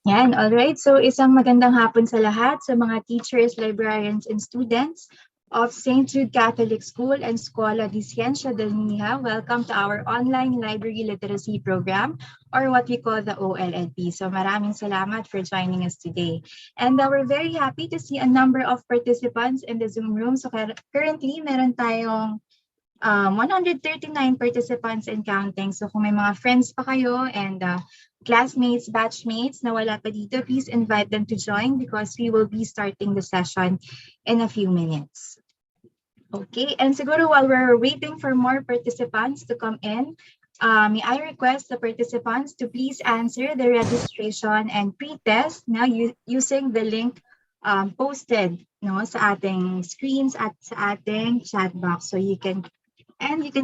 Yan, alright. So isang magandang hapon sa lahat, sa mga teachers, librarians, and students of St. Jude Catholic School and Scuola di Scienza del Mija. Welcome to our online library literacy program, or what we call the OLLP. So maraming salamat for joining us today. And we're very happy to see a number of participants in the Zoom room. So currently, meron tayong 139 participants and counting. So kung may mga friends pa kayo and classmates, batchmates na wala pa dito, please invite them to join because we will be starting the session in a few minutes. Okay, and siguro while we're waiting for more participants to come in, may I request the participants to please answer the registration and pre-test now using the link posted sa ating screens at sa ating chat box. So you can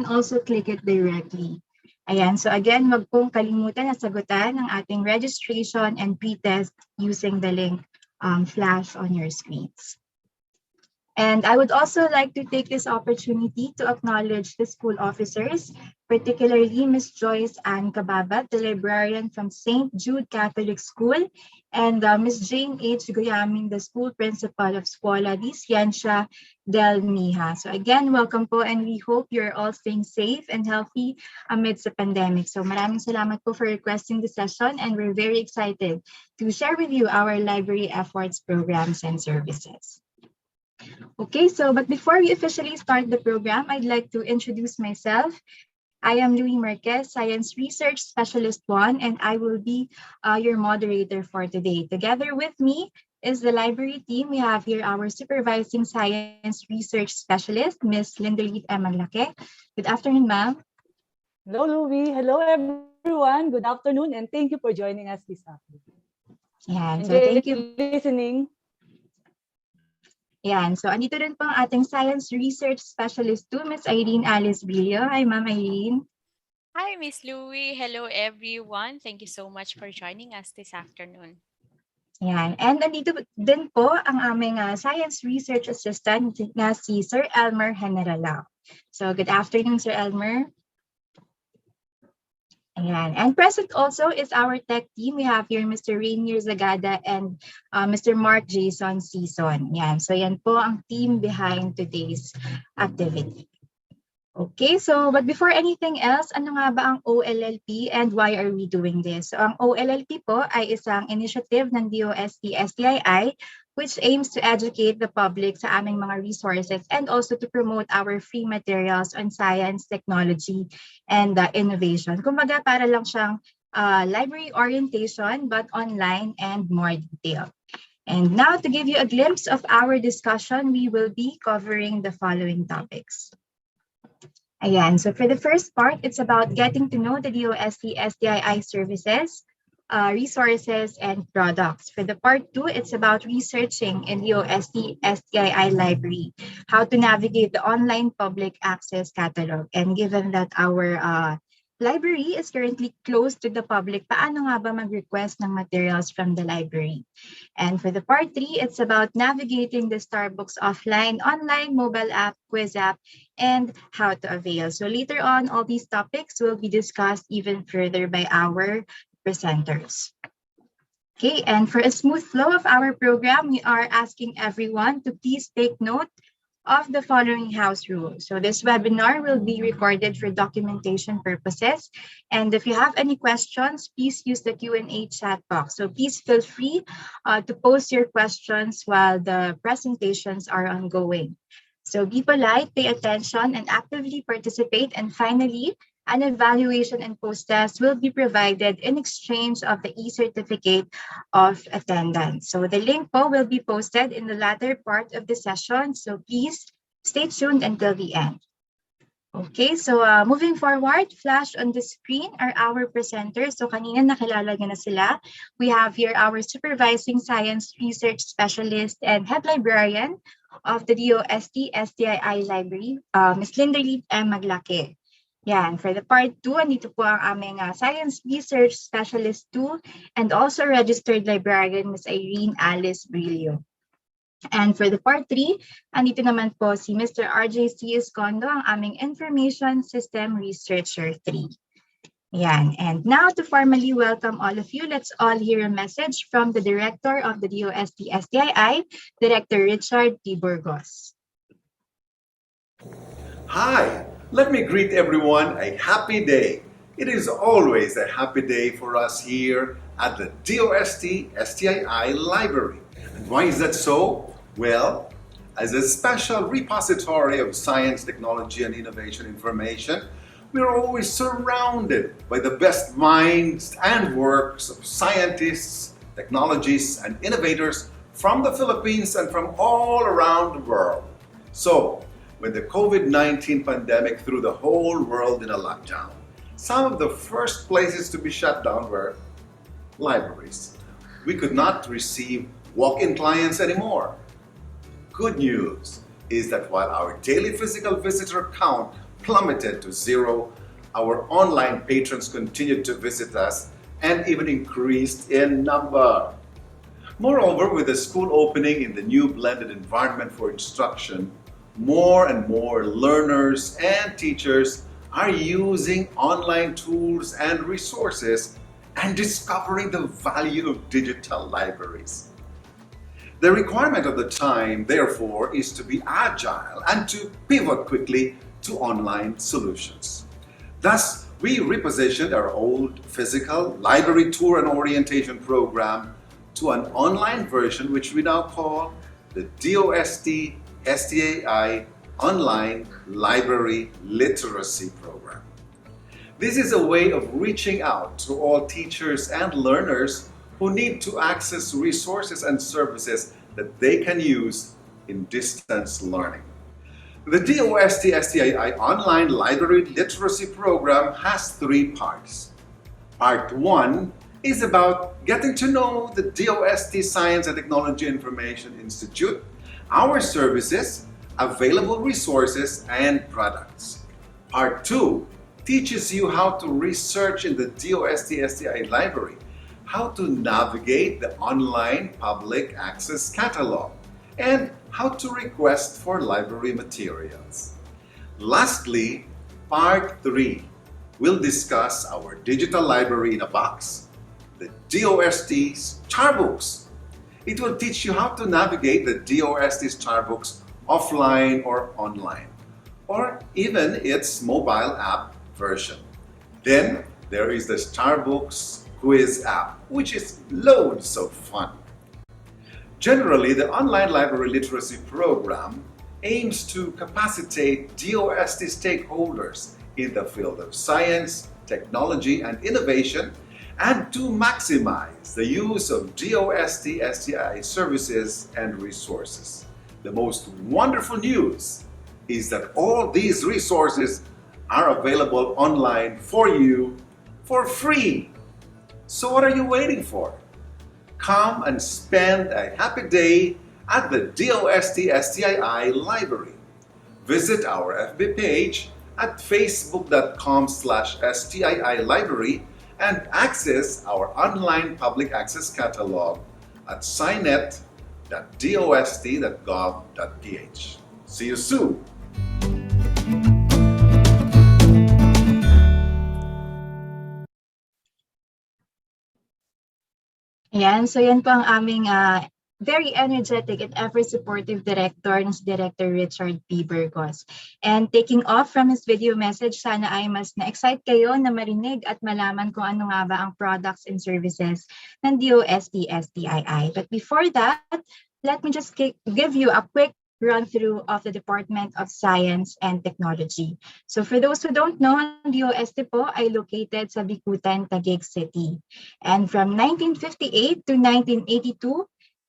also click it directly. Ayan, so again, wag pong kalimutan na sagutan ang ating registration and pre-test using the link flash on your screens. And I would also like to take this opportunity to acknowledge the school officers, particularly Ms. Joyce Ann Cababat, the librarian from St. Jude Catholic School, and Ms. Jane H. Guyamin, the school principal of Scuola di Scienza del Mija. So again, welcome po, and we hope you're all staying safe and healthy amidst the pandemic. So maraming salamat po for requesting the session, and we're very excited to share with you our library efforts, programs, and services. Okay, but before we officially start the program, I'd like to introduce myself. I am Louie Marquez, Science Research Specialist 1, and I will be your moderator for today. Together with me is the library team. We have here our Supervising Science Research Specialist, Ms. Lindalit M. Maglake. Good afternoon, ma'am. Hello, Louie. Hello, everyone. Good afternoon, and thank you for joining us this afternoon. Yeah, so Enjoy thank you. Listening. Yan. So, andito rin po ang ating Science Research Specialist 2, Ms. Irene Alice Brillo. Hi, Ma'am Irene. Hi, Miss Louie. Hello, everyone. Thank you so much for joining us this afternoon. Yan. And andito din po ang aming Science Research Assistant na si Sir Elmer Generalao. So, good afternoon, Sir Elmer. Ayan. And present also is our tech team. We have here Mr. Rainier Zagada and Mr. Mark Jason Season. Yan. So yan po ang team behind today's activity. Okay, but before anything else, ano nga ba ang OLLP and why are we doing this? So ang OLLP po ay isang initiative ng DOST-STII which aims to educate the public sa aming mga resources and also to promote our free materials on science, technology, and innovation. Kumbaga, para lang siyang library orientation but online and more detailed. And now, to give you a glimpse of our discussion, we will be covering the following topics. Ayan, so for the first part, it's about getting to know the DOST-STII services, resources, and products. For the part 2, it's about researching in the DOST-STII library, how to navigate the online public access catalog. And given that our library is currently closed to the public, paano nga ba mag-request ng materials from the library? And for the part 3, it's about navigating the Starbucks offline, online, mobile app, quiz app, and how to avail. So later on, all these topics will be discussed even further by our presenters. Okay, and for a smooth flow of our program, we are asking everyone to please take note of the following house rules. So this webinar will be recorded for documentation purposes. And if you have any questions, please use the Q&A chat box. So please feel free to post your questions while the presentations are ongoing. So be polite, pay attention, and actively participate. And finally, an evaluation and post-test will be provided in exchange of the e-certificate of attendance. So the link will be posted in the latter part of the session. So please stay tuned until the end. Okay, so moving forward, flash on the screen are our presenters. So kanina nakilala niyo na sila. We have here our Supervising Science Research Specialist and Head Librarian of the DOST-STII Library, Ms. Lindalit M. Maglake. Yan, for the part 2, andito po ang aming Science Research Specialist 2 and also Registered Librarian, Ms. Irene Alice Brillo. And for the part 3, andito naman po si Mr. RJ C. Escondo, ang aming Information System Researcher 3. Yan. And now to formally welcome all of you, let's all hear a message from the Director of the DOST-STII, Director Richard P. Burgos. Hi, let me greet everyone a happy day. It is always a happy day for us here at the DOST-STII Library. And why is that so? Well, as a special repository of science, technology, and innovation information, we are always surrounded by the best minds and works of scientists, technologists, and innovators from the Philippines and from all around the world. So, when the COVID-19 pandemic threw the whole world in a lockdown, some of the first places to be shut down were libraries. We could not receive walk-in clients anymore. Good news is that while our daily physical visitor count plummeted to zero, our online patrons continued to visit us and even increased in number. Moreover, with the school opening in the new blended environment for instruction, more and more learners and teachers are using online tools and resources and discovering the value of digital libraries. The requirement of the time, therefore, is to be agile and to pivot quickly to online solutions. Thus, we repositioned our old physical library tour and orientation program to an online version which we now call the DOST-STII Online Library Literacy Program. This is a way of reaching out to all teachers and learners who need to access resources and services that they can use in distance learning. The DOST-STII Online Library Literacy Program has three parts. Part 1 is about getting to know the DOST Science and Technology Information Institute, our services, available resources, and products. Part 2 teaches you how to research in the DOST-STI library, how to navigate the online public access catalog, and how to request for library materials. Lastly, Part 3 will discuss our digital library in a box, the DOST Starbooks. It will teach you how to navigate the DOST Starbooks offline or online, or even its mobile app version. Then there is the Starbooks Quiz app, which is loads of fun. Generally, the online library literacy program aims to capacitate DOST stakeholders in the field of science, technology, and innovation, and to maximize the use of DOST-STI services and resources. The most wonderful news is that all these resources are available online for you for free. So what are you waiting for? Come and spend a happy day at the DOST-STII Library. Visit our FB page at facebook.com/STII Library and access our online public access catalog at scinet.dost.gov.ph. See you soon! Ayan, so yan po ang aming very energetic and ever-supportive director, si Director Richard P. Burgos. And taking off from his video message, sana ay mas na-excite kayo na marinig at malaman kung ano nga ba ang products and services ng DOST-STII. But before that, let me just give you a quick run-through of the Department of Science and Technology. So for those who don't know, ang DOST po ay located sa Bicutan, Taguig City. And from 1958 to 1982,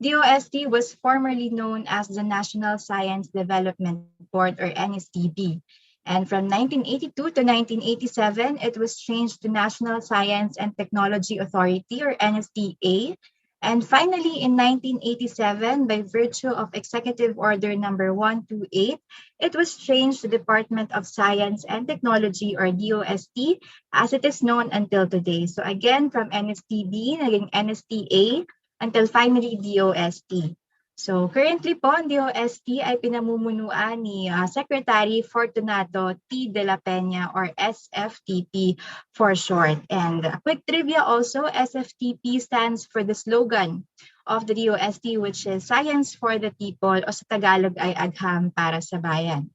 DOST was formerly known as the National Science Development Board or NSDB. And from 1982 to 1987, it was changed to National Science and Technology Authority or NSTA. And finally, in 1987, by virtue of Executive Order number 128, it was changed to Department of Science and Technology or DOST as it is known until today. So again, from NSTB, naging NSTA, until finally DOST. So currently po, ang DOST ay pinamumunuan ni Secretary Fortunato T. de la Peña or SFTP for short. And a quick trivia also, SFTP stands for the slogan of the DOST, which is Science for the People, o sa Tagalog ay Agham para sa Bayan.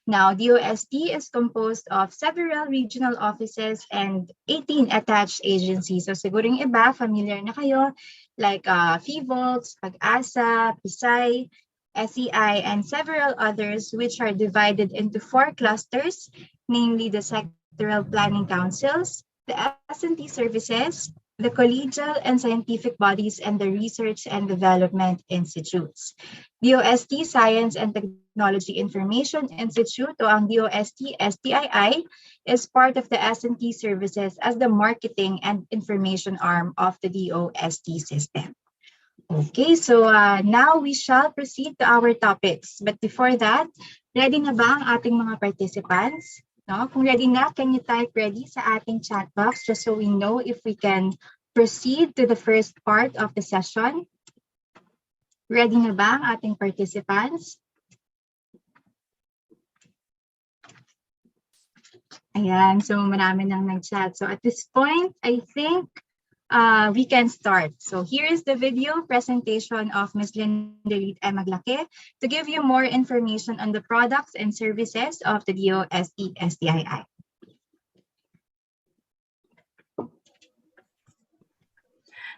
Now, DOST is composed of several regional offices and 18 attached agencies. So siguro yung iba, familiar na kayo, like FIVOLTS, Pag-asa, PISAY, SEI, and several others, which are divided into 4 clusters, namely the sectoral planning councils, the S&T services, the collegial and scientific bodies, and the research and development institutes. DOST Science and Technology Information Institute o ang DOST-STII is part of the S&T services as the marketing and information arm of the DOST system. Okay, so now we shall proceed to our topics. But before that, ready na ba ang ating mga participants? No? Kung ready na, can you type ready sa ating chat box just so we know if we can proceed to the first part of the session? Ready na ba ang ating participants? Ayan, so marami nang nag-chat. So at this point, I think we can start. So here is the video presentation of Ms. Linderit M. Maglake to give you more information on the products and services of the DOST-STII.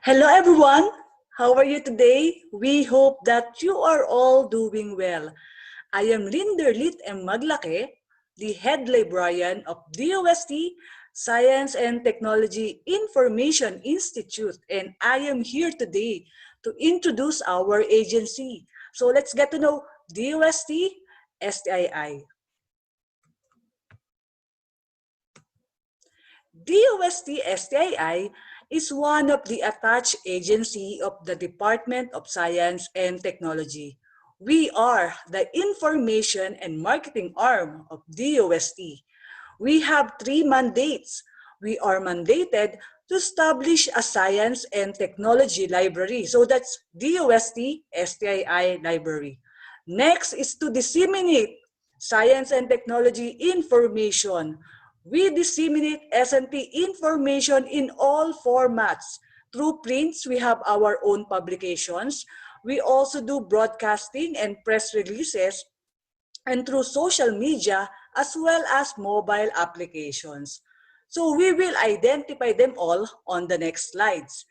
Hello everyone, how are you today? We hope that you are all doing well. I am Linderit M. Maglake, the head librarian of DOST Science and Technology Information Institute, and I am here today to introduce our agency. So let's get to know DOST-STII. DOST-STII is one of the attached agency of the Department of Science and Technology. We are the information and marketing arm of DOST. We have 3 mandates. We are mandated to establish a science and technology library. So that's DOST-STII library. Next is to disseminate science and technology information. We disseminate S&T information in all formats. Through prints, we have our own publications. We also do broadcasting and press releases, and through social media as well as mobile applications. So we will identify them all on the next slides.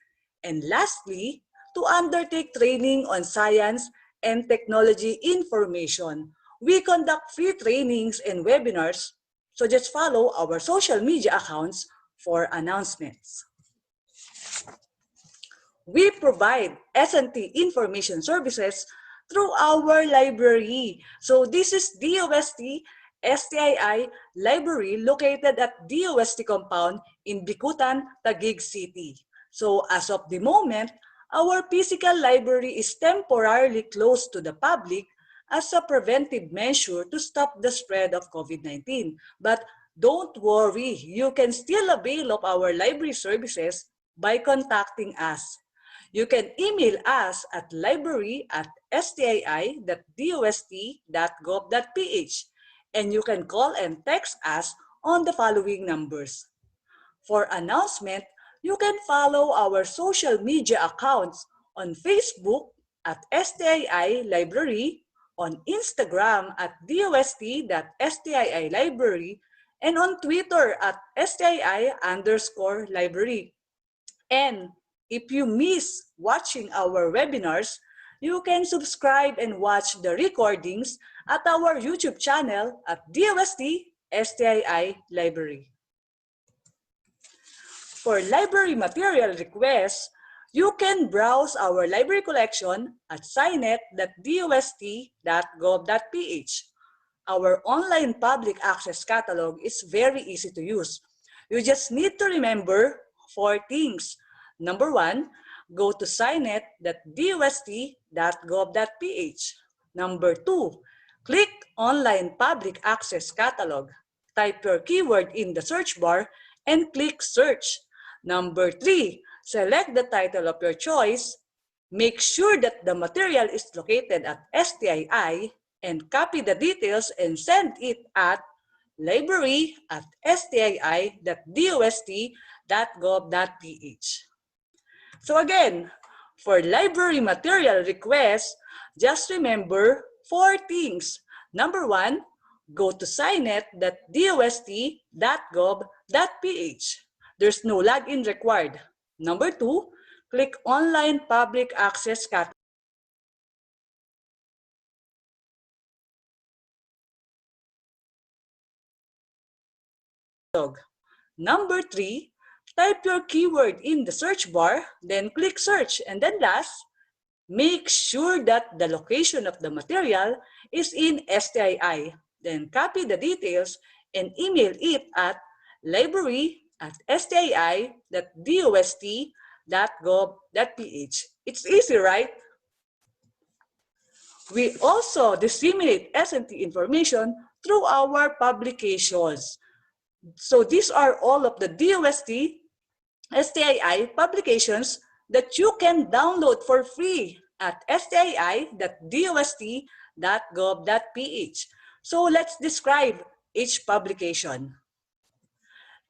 And lastly, to undertake training on science and technology information, we conduct free trainings and webinars. So just follow our social media accounts for announcements. We provide S&T information services through our library. So this is DOST-STII library located at DOST compound in Bicutan, Taguig City. So as of the moment, our physical library is temporarily closed to the public as a preventive measure to stop the spread of COVID-19. But don't worry, you can still avail of our library services by contacting us. You can email us at library@stii.dost.gov.ph, and you can call and text us on the following numbers. For announcement, you can follow our social media accounts on Facebook at STII Library, on Instagram at DOST.STII Library, and on Twitter at STII_library. And if you miss watching our webinars, you can subscribe and watch the recordings at our YouTube channel at DOST-STII Library. For library material requests, you can browse our library collection at scinet.dost.gov.ph. Our online public access catalog is very easy to use. You just need to remember 4 things. Number 1, go to scinet.dost.gov.ph. Number 2, click Online Public Access Catalog. Type your keyword in the search bar and click Search. Number 3, select the title of your choice. Make sure that the material is located at STII and copy the details and send it at library@stii.dost.gov.ph. So again, for library material requests, just remember 4 things. Number 1, go to signet.dost.gov.ph. There's no login required. Number 2, click Online Public Access Catalog. Number 3, type your keyword in the search bar, then click search. And then last, make sure that the location of the material is in STII. Then copy the details and email it at library@stii.dost.gov.ph. It's easy, right? We also disseminate S&T information through our publications. So these are all of the DOST-STII publications that you can download for free at stii.dost.gov.ph. So let's describe each publication.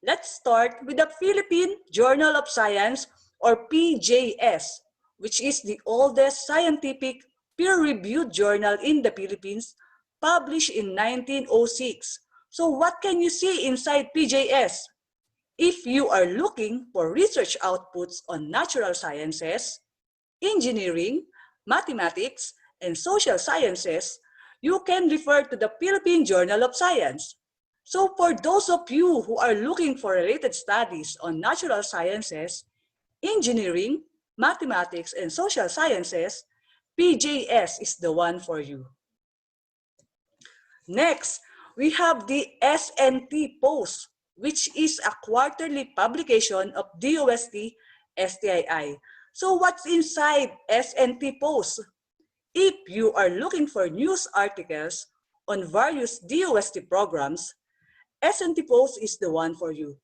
Let's start with the Philippine Journal of Science, or PJS, which is the oldest scientific peer-reviewed journal in the Philippines, published in 1906. So what can you see inside PJS? If you are looking for research outputs on natural sciences, engineering, mathematics, and social sciences, you can refer to the Philippine Journal of Science. So for those of you who are looking for related studies on natural sciences, engineering, mathematics, and social sciences, PJS is the one for you. Next, we have the SNT Post, which is a quarterly publication of DOST-STII. So what's inside SNT Post? If you are looking for news articles on various DOST programs, SNT Post is the one for you.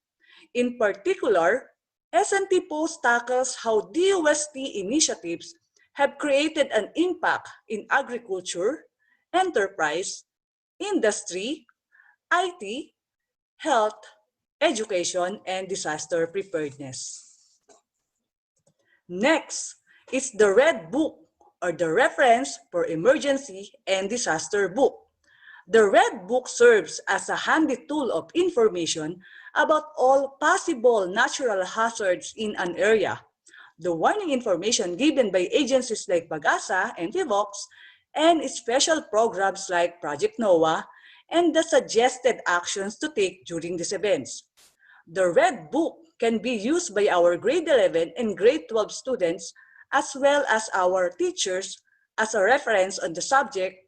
In particular, SNT Post tackles how DOST initiatives have created an impact in agriculture, enterprise, industry, IT, health, education, and disaster preparedness. Next is the Red Book, or the Reference for Emergency and Disaster Book. The Red Book serves as a handy tool of information about all possible natural hazards in an area. The warning information given by agencies like PAGASA and PHIVOX, and special programs like Project NOAA, and the suggested actions to take during these events. The Red Book can be used by our grade 11 and grade 12 students as well as our teachers as a reference on the subject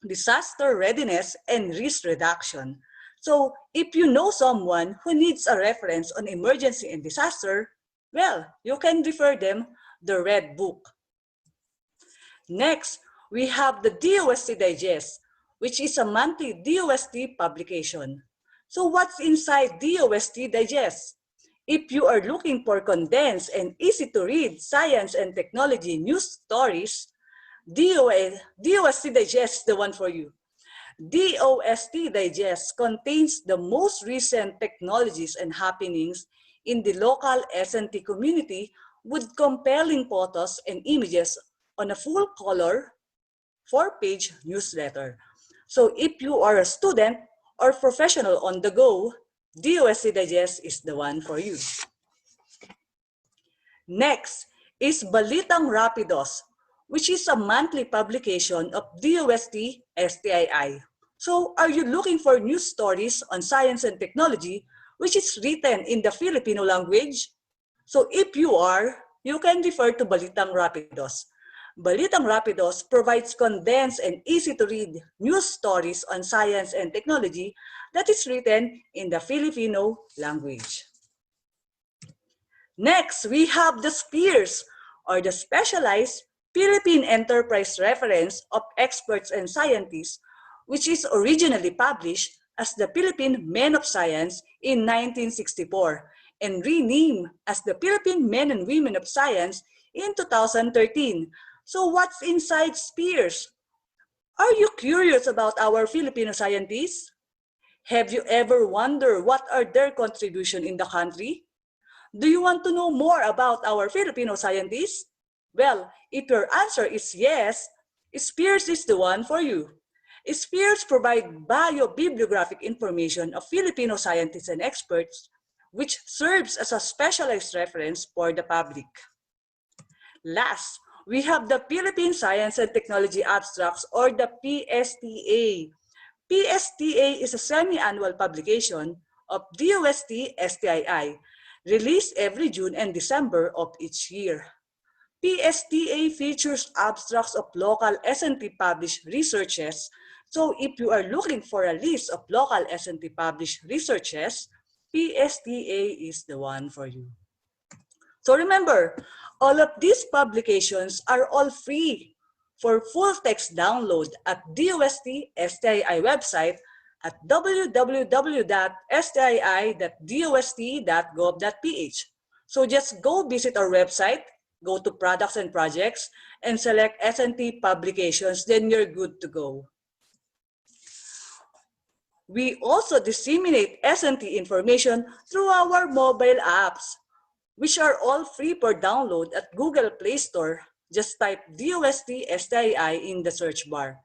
disaster readiness and risk reduction. So if you know someone who needs a reference on emergency and disaster, well, you can refer them the Red Book. Next, we have the DOST Digest, which is a monthly DOST publication. So what's inside DOST Digest? If you are looking for condensed and easy-to-read science and technology news stories, DOST Digest is the one for you. DOST Digest contains the most recent technologies and happenings in the local S&T community with compelling photos and images on a full-color, 4-page newsletter. So if you are a student or professional on the go, DOST Digest is the one for you. Next is Balitang Rapidos, which is a monthly publication of DOST-STII. So are you looking for news stories on science and technology, which is written in the Filipino language? So if you are, you can refer to Balitang Rapidos. Balitang Rapidos provides condensed and easy-to-read news stories on science and technology that is written in the Filipino language. Next, we have the SPEARS, or the Specialized Philippine Enterprise Reference of Experts and Scientists, which is originally published as the Philippine Men of Science in 1964 and renamed as the Philippine Men and Women of Science in 2013. So what's inside SPEARS? Are you curious about our Filipino scientists? Have you ever wondered what are their contribution in the country? Do you want to know more about our Filipino scientists? Well, if your answer is yes, SPEARS is the one for you. SPEARS provide bio-bibliographic information of Filipino scientists and experts, which serves as a specialized reference for the public. Last, we have the Philippine Science and Technology Abstracts, or the PSTA. PSTA is a semi-annual publication of DOST-STII, released every June and December of each year. PSTA features abstracts of local S&T published researches. So if you are looking for a list of local S&T published researches, PSTA is the one for you. So remember, all of these publications are all free for full text download at DOST-STII website at www.stii.dost.gov.ph. So just go visit our website, go to Products and Projects, and select S&T Publications, then you're good to go. We also disseminate S&T information through our mobile apps, which are all free for download at Google Play Store. Just type DOST-STII in the search bar.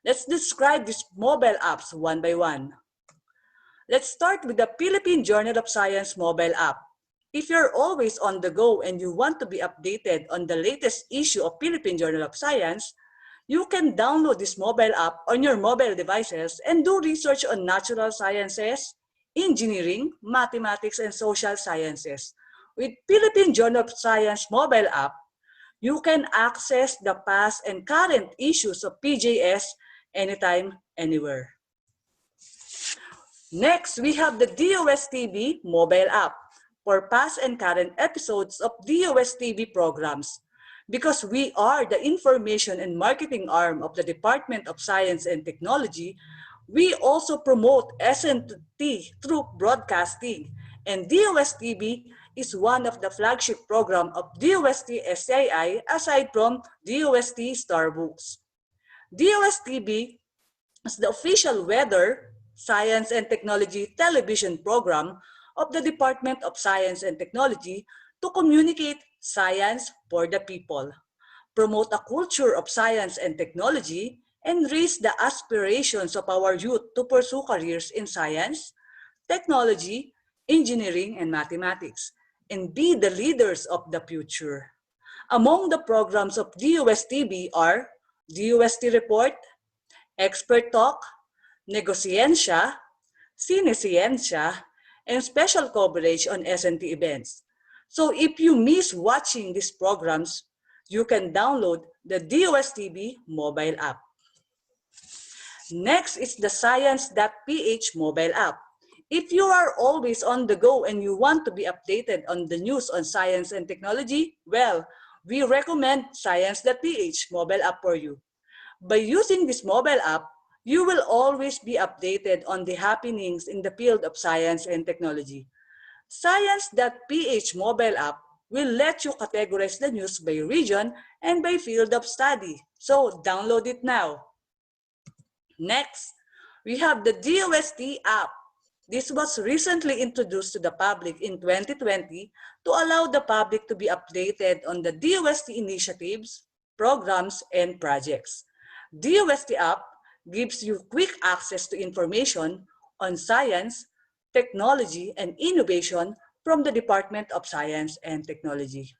Let's describe these mobile apps one by one. Let's start with the Philippine Journal of Science mobile app. If you're always on the go and you want to be updated on the latest issue of Philippine Journal of Science, you can download this mobile app on your mobile devices and do research on natural sciences, engineering, mathematics, and social sciences. With Philippine Journal of Science mobile app, you can access the past and current issues of PJS anytime, anywhere. Next, we have the DOST-TV mobile app for past and current episodes of DOST-TV programs. Because we are the information and marketing arm of the Department of Science and Technology, we also promote S&T through broadcasting, and DOST-TV is one of the flagship program of DOST-STII aside from DOST Starbooks. DOST-TV is the official weather, science, and technology television program of the Department of Science and Technology to communicate science for the people, promote a culture of science and technology, and raise the aspirations of our youth to pursue careers in science, technology, engineering, and mathematics, and be the leaders of the future. Among the programs of DOST-TV are DOST Report, Expert Talk, Negoscientia, Cinescientia, and special coverage on S&T events. So if you miss watching these programs, you can download the DOST-TV mobile app. Next is the Science.ph mobile app. If you are always on the go and you want to be updated on the news on science and technology, well, we recommend Science.ph mobile app for you. By using this mobile app, you will always be updated on the happenings in the field of science and technology. Science.ph mobile app will let you categorize the news by region and by field of study. So download it now. Next, we have the DOST app. This was recently introduced to the public in 2020 to allow the public to be updated on the DOST initiatives, programs, and projects. DOST app gives you quick access to information on science, technology, and innovation from the Department of Science and Technology.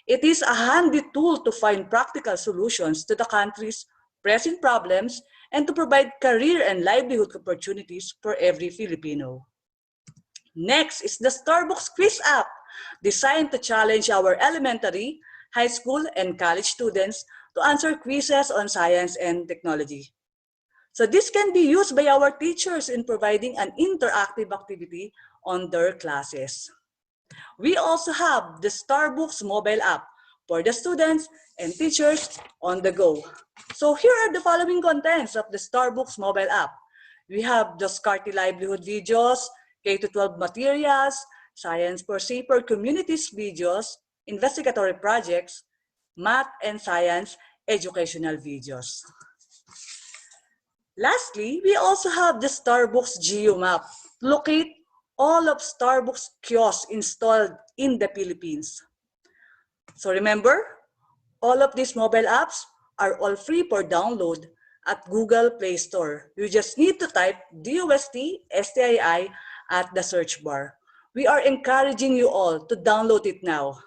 It is a handy tool to find practical solutions to the country's pressing problems and to provide career and livelihood opportunities for every Filipino. Next is the Starbucks Quiz app, designed to challenge our elementary, high school, and college students to answer quizzes on science and technology. So this can be used by our teachers in providing an interactive activity on their classes. We also have the Starbucks mobile app for the students and teachers on the go. So here are the following contents of the Starbucks mobile app. We have the Scarty Livelihood videos, K-12 materials, Science for Safer Communities videos, investigatory projects, math and science educational videos. Lastly, we also have the Starbucks GeoMap. Locate all of Starbucks kiosks installed in the Philippines. So remember, all of these mobile apps are all free for download at Google Play Store. You just need to type DOST-STII at the search bar. We are encouraging you all to download it now.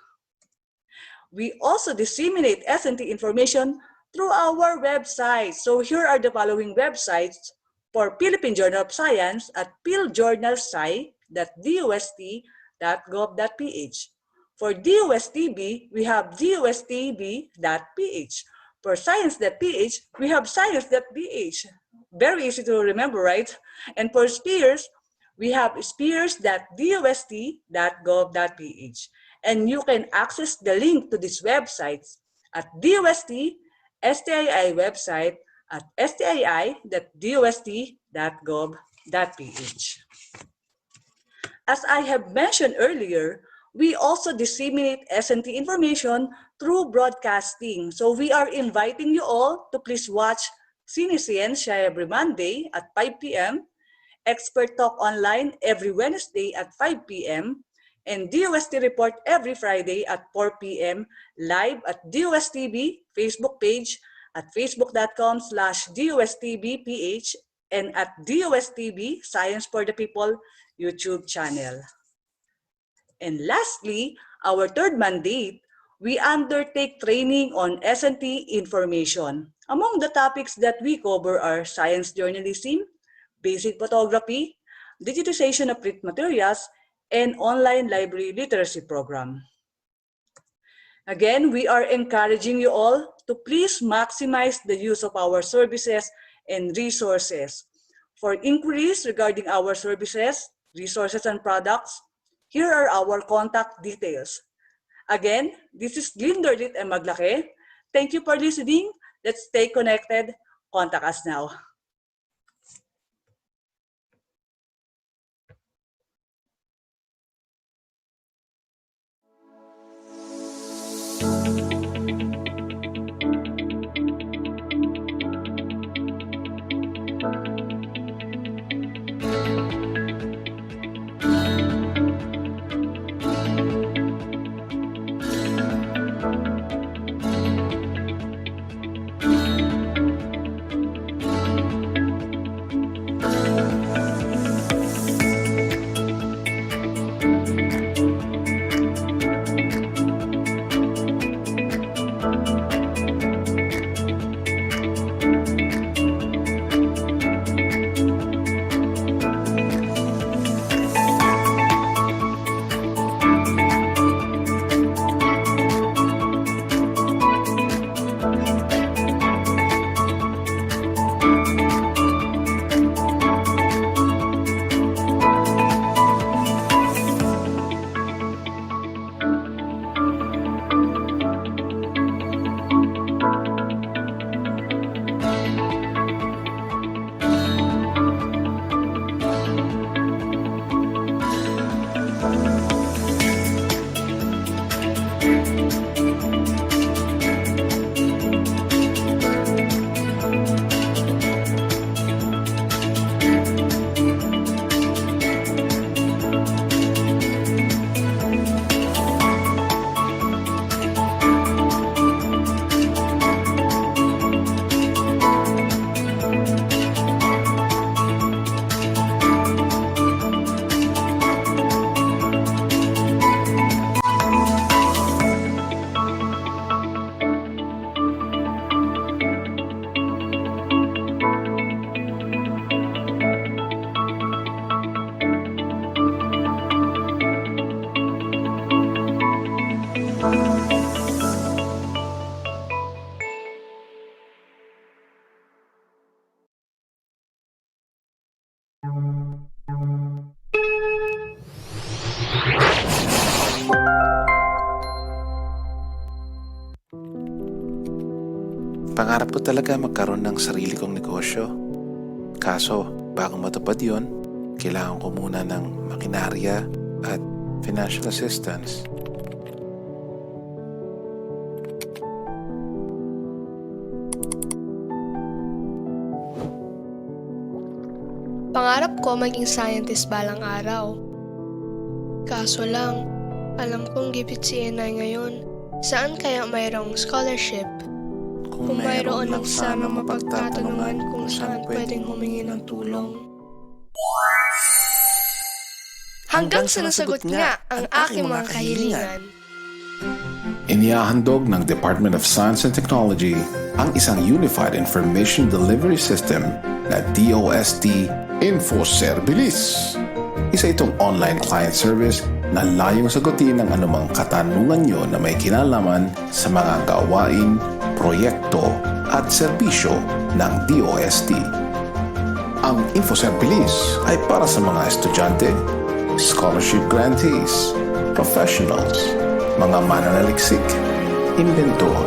We also disseminate S&T information through our website. So here are the following websites for Philippine Journal of Science at philjournalsci.dost.gov.ph. For DOSTB, we have dostb.ph. For science.ph, we have science.ph. Very easy to remember, right? And for SPEARS, we have spears.dost.gov.ph. And you can access the link to these websites at DOST-STII website at stii.dost.gov.ph. As I have mentioned earlier, we also disseminate S&T information through broadcasting. So we are inviting you all to please watch Cinescience every Monday at 5 p.m., Expert Talk Online every Wednesday at 5 p.m., and DOST Report every Friday at 4 p.m. live at DOSTB Facebook page at facebook.com/DOSTBPH and at DOSTB Science for the People YouTube channel. And lastly, our third mandate, we undertake training on S&T information. Among the topics that we cover are science journalism, basic photography, digitization of print materials, and online library literacy program. Again, we are encouraging you all to please maximize the use of our services and resources. For inquiries regarding our services, resources, and products, here are our contact details. Again, this is Glinderlit and Maglake. Thank you for listening. Let's stay connected. Contact us now. Pangarap ko talaga magkaroon ng sarili kong negosyo. Kaso, bago matupad yun, kailangan ko muna ng makinarya at financial assistance. maging scientist balang araw. Kaso lang, alam kong gipit si Enay ngayon. Saan kaya mayroong scholarship? Kung mayroon lang sana mapagtatanungan kung saan pwedeng humingi ng tulong. Hanggang sa nasagot nga ang aking mga kahilingan. Inihahandog ng Department of Science and Technology ang isang Unified Information Delivery System na DOST InfoService. Isa itong online client service na layong sagutin ang anumang katanungan nyo na may kinalaman sa mga gawain, proyekto at serbisyo ng DOST. Ang InfoService ay para sa mga estudyante, scholarship grantees, professionals, mga mananaliksik, inventor,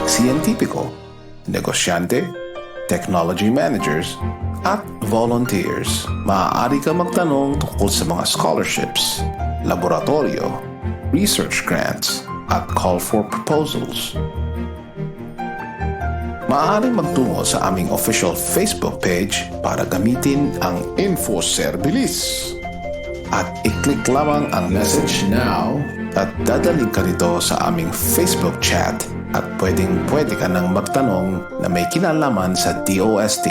siyentipiko, negosyante, technology managers, at volunteers. Maaari ka magtanong tungkol sa mga scholarships, laboratorio, research grants, at call for proposals. Maaari magtungo sa aming official Facebook page para gamitin ang InfoService. At i-click lamang ang message now at dadaling ka rito sa aming Facebook chat at pwede ka nang magtanong na may kinalaman sa DOST.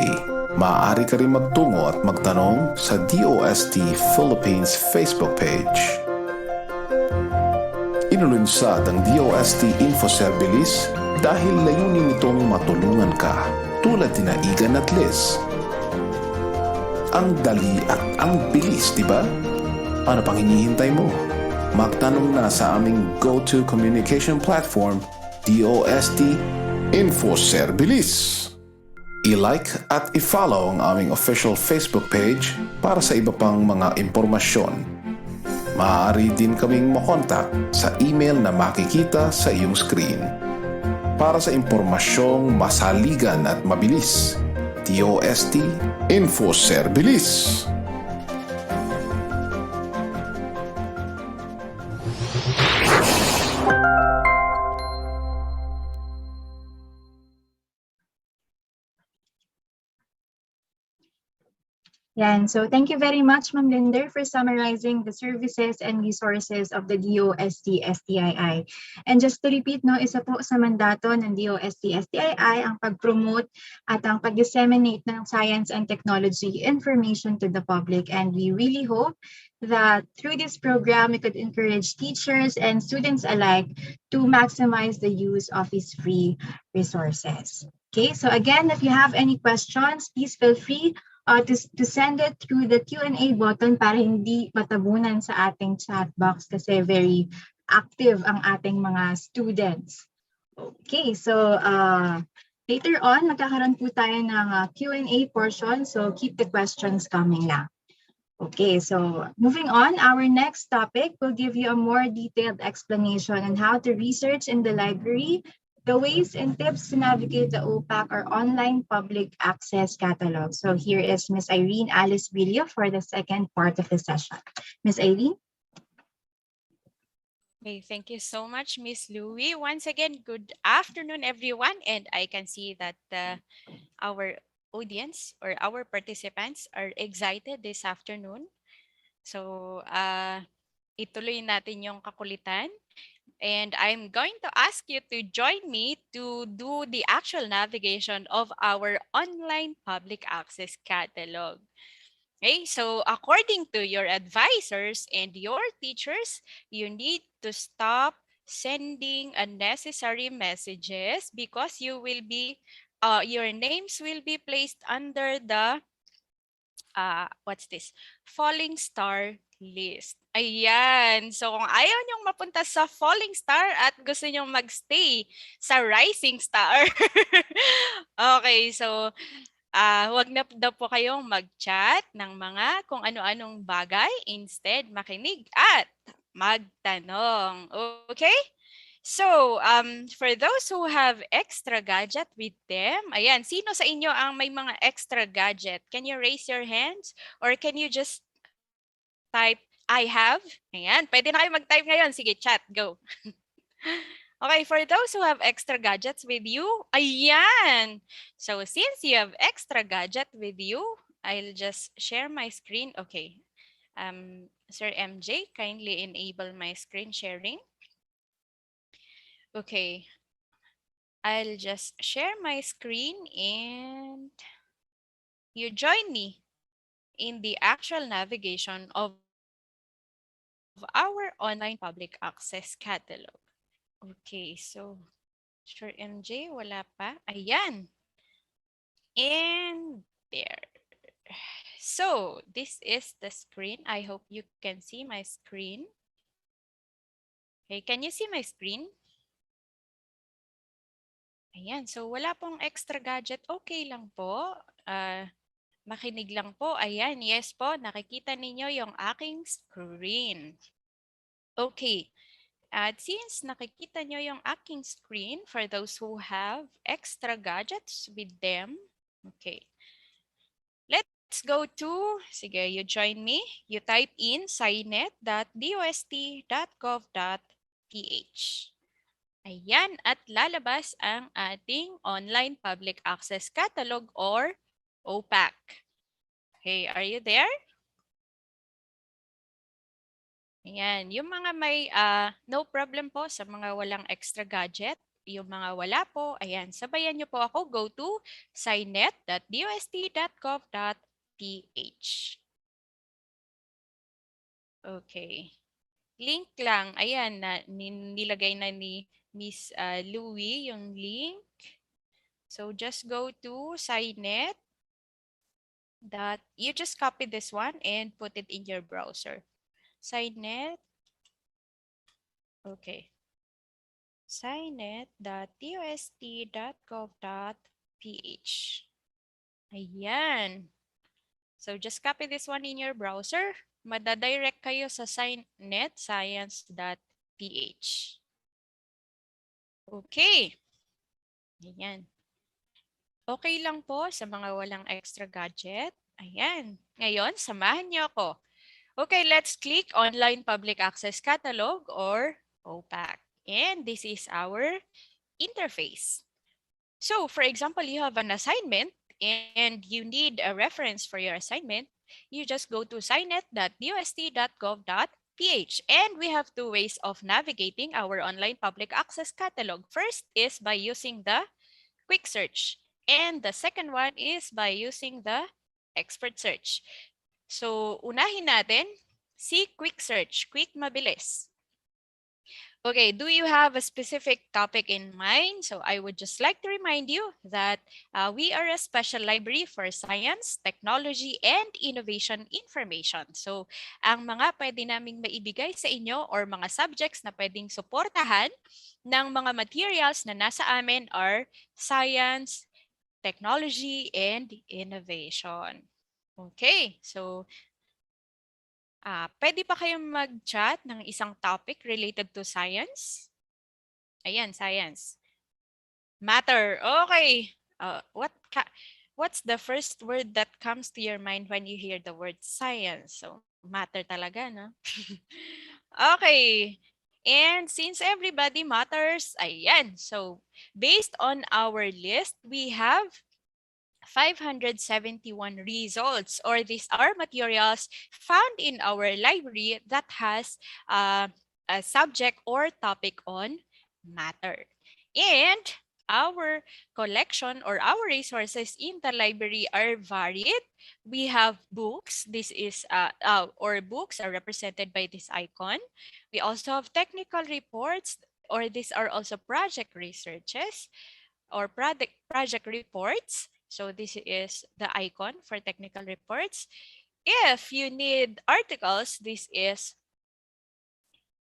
Maaari ka rin magtungo at magtanong sa DOST Philippines Facebook page. Inulunsad ang DOST InfoService dahil layunin nitong matulungan ka tulad ni Igan at Liz. Ang dali at ang bilis, di ba? Ano pang hinihintay mo? Magtanong na sa aming go-to communication platform, DOST InfoService. I-like at i-follow ang aming official Facebook page para sa iba pang mga impormasyon. Maaari din kaming makontak sa email na makikita sa iyong screen. Para sa impormasyong masaligan at mabilis, DOST InfoService. Yan. So thank you very much, Ma'am Linder, for summarizing the services and resources of the DOST-STII. And just to repeat, no, isa po sa mandato ng DOST-STII ang pag-promote at ang pag-disseminate ng science and technology information to the public. And we really hope that through this program, we could encourage teachers and students alike to maximize the use of these free resources. Okay, so again, if you have any questions, please feel free to send it through the Q&A button para hindi matabunan sa ating chat box kasi very active ang ating mga students. Okay, so later on, magkakaroon po tayo ng Q&A portion, so keep the questions coming lang. Okay, so moving on, our next topic will give you a more detailed explanation on how to research in the library, the ways and tips to navigate the OPAC or online public access catalog. So here is Ms. Irene Alice Villo for the second part of the session. Ms. Irene? Okay, thank you so much, Miss Louie. Once again, good afternoon, everyone. And I can see that our audience or our participants are excited this afternoon. So ituloy natin yung kakulitan. And I'm going to ask you to join me to do the actual navigation of our online public access catalog. Okay, so according to your advisors and your teachers, you need to stop sending unnecessary messages because you will be, your names will be placed under the what's this? Falling star list. Ayan. So kung ayaw niyong mapunta sa falling star at gusto niyong magstay sa rising star. Okay, so wag na daw po kayong mag-chat ng mga kung ano-anong bagay. Instead, makinig at magtanong. Okay? So, for those who have extra gadget with them, ayan, sino sa inyo ang may mga extra gadget? Can you raise your hands? Or can you just type, I have? Ayan, pwede na kayo mag-type ngayon. Sige, chat, go. Okay, for those who have extra gadgets with you, ayan. So, since you have extra gadget with you, I'll just share my screen. Okay. Sir MJ, kindly enable my screen sharing. Okay. I'll just share my screen and you join me in the actual navigation of our online public access catalog. Okay, so sure MJ, wala pa. Ayan. And there. So this is the screen. I hope you can see my screen. Okay, can you see my screen? Ayan, so wala pong extra gadget. Okay lang po. Makinig lang po. Ayan, yes po. Nakikita ninyo yung aking screen. Okay. At since nakikita nyo yung aking screen, for those who have extra gadgets with them, okay. Let's go to, sige, you join me. You type in scinet.dost.gov.ph. Ayan, at lalabas ang ating online public access catalog or OPAC. Okay, are you there? Ayan, yung mga may no problem po sa mga walang extra gadget, yung mga wala po, ayan, sabayan nyo po ako, go to scinet.dost.gov.ph. Okay. Link lang, ayan, nilagay na ni Miss Louie yung link. So just go to scinet. You just copy this one and put it in your browser. Scinet. Okay. scinet.dost.gov.ph. Ayan. So just copy this one in your browser. Madadirect kayo sa science.ph. Okay. Ayan. Okay lang po sa mga walang extra gadget. Ayan. Ngayon, samahan niyo ako. Okay, let's click Online Public Access Catalog or OPAC. And this is our interface. So, for example, you have an assignment and you need a reference for your assignment. You just go to scinet.dost.gov.ph. And we have two ways of navigating our online public access catalog. First is by using the quick search. And the second one is by using the expert search. So, unahin natin si quick search, quick mabilis. Okay, do you have a specific topic in mind? So I would just like to remind you that we are a special library for science, technology, and innovation information. So ang mga pwede naming maibigay sa inyo or mga subjects na pwedeng suportahan ng mga materials na nasa amin are science, technology, and innovation. Okay, so pwede pa kayong mag-chat ng isang topic related to science? Ayan, science. Matter. Okay. What's the first word that comes to your mind when you hear the word science? So, matter talaga, no? Okay. And since everybody matters, ayan. So, based on our list, we have 571 results, or these are materials found in our library that has a subject or topic on matter. And our collection or our resources in the library are varied. We have books. This is or books are represented by this icon. We also have technical reports, or these are also project researches or project reports. So this is the icon for technical reports. If you need articles, this is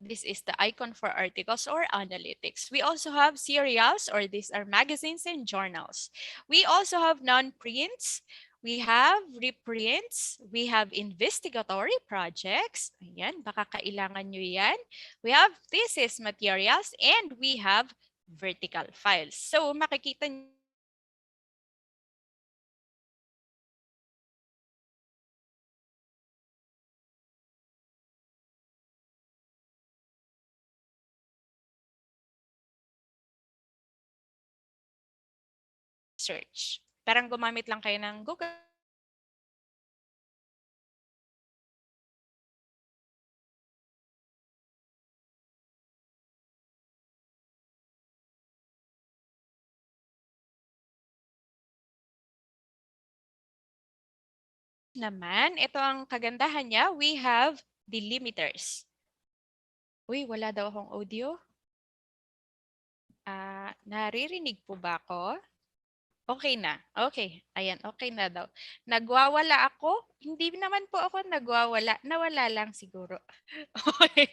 the icon for articles or analytics. We also have serials, or these are magazines and journals. We also have non-prints. We have reprints. We have investigatory projects. Ayan, baka kailangan nyo yan. We have thesis materials, and we have vertical files. So makikita search. Parang gumamit lang kayo ng Google naman, ito ang kagandahan niya, we have delimiters. Uy, wala daw akong audio. Naririnig po ba ako? Okay na. Okay. Ayan, okay na daw. Nagwawala ako? Hindi naman po ako nagwawala. Nawala lang siguro. Okay.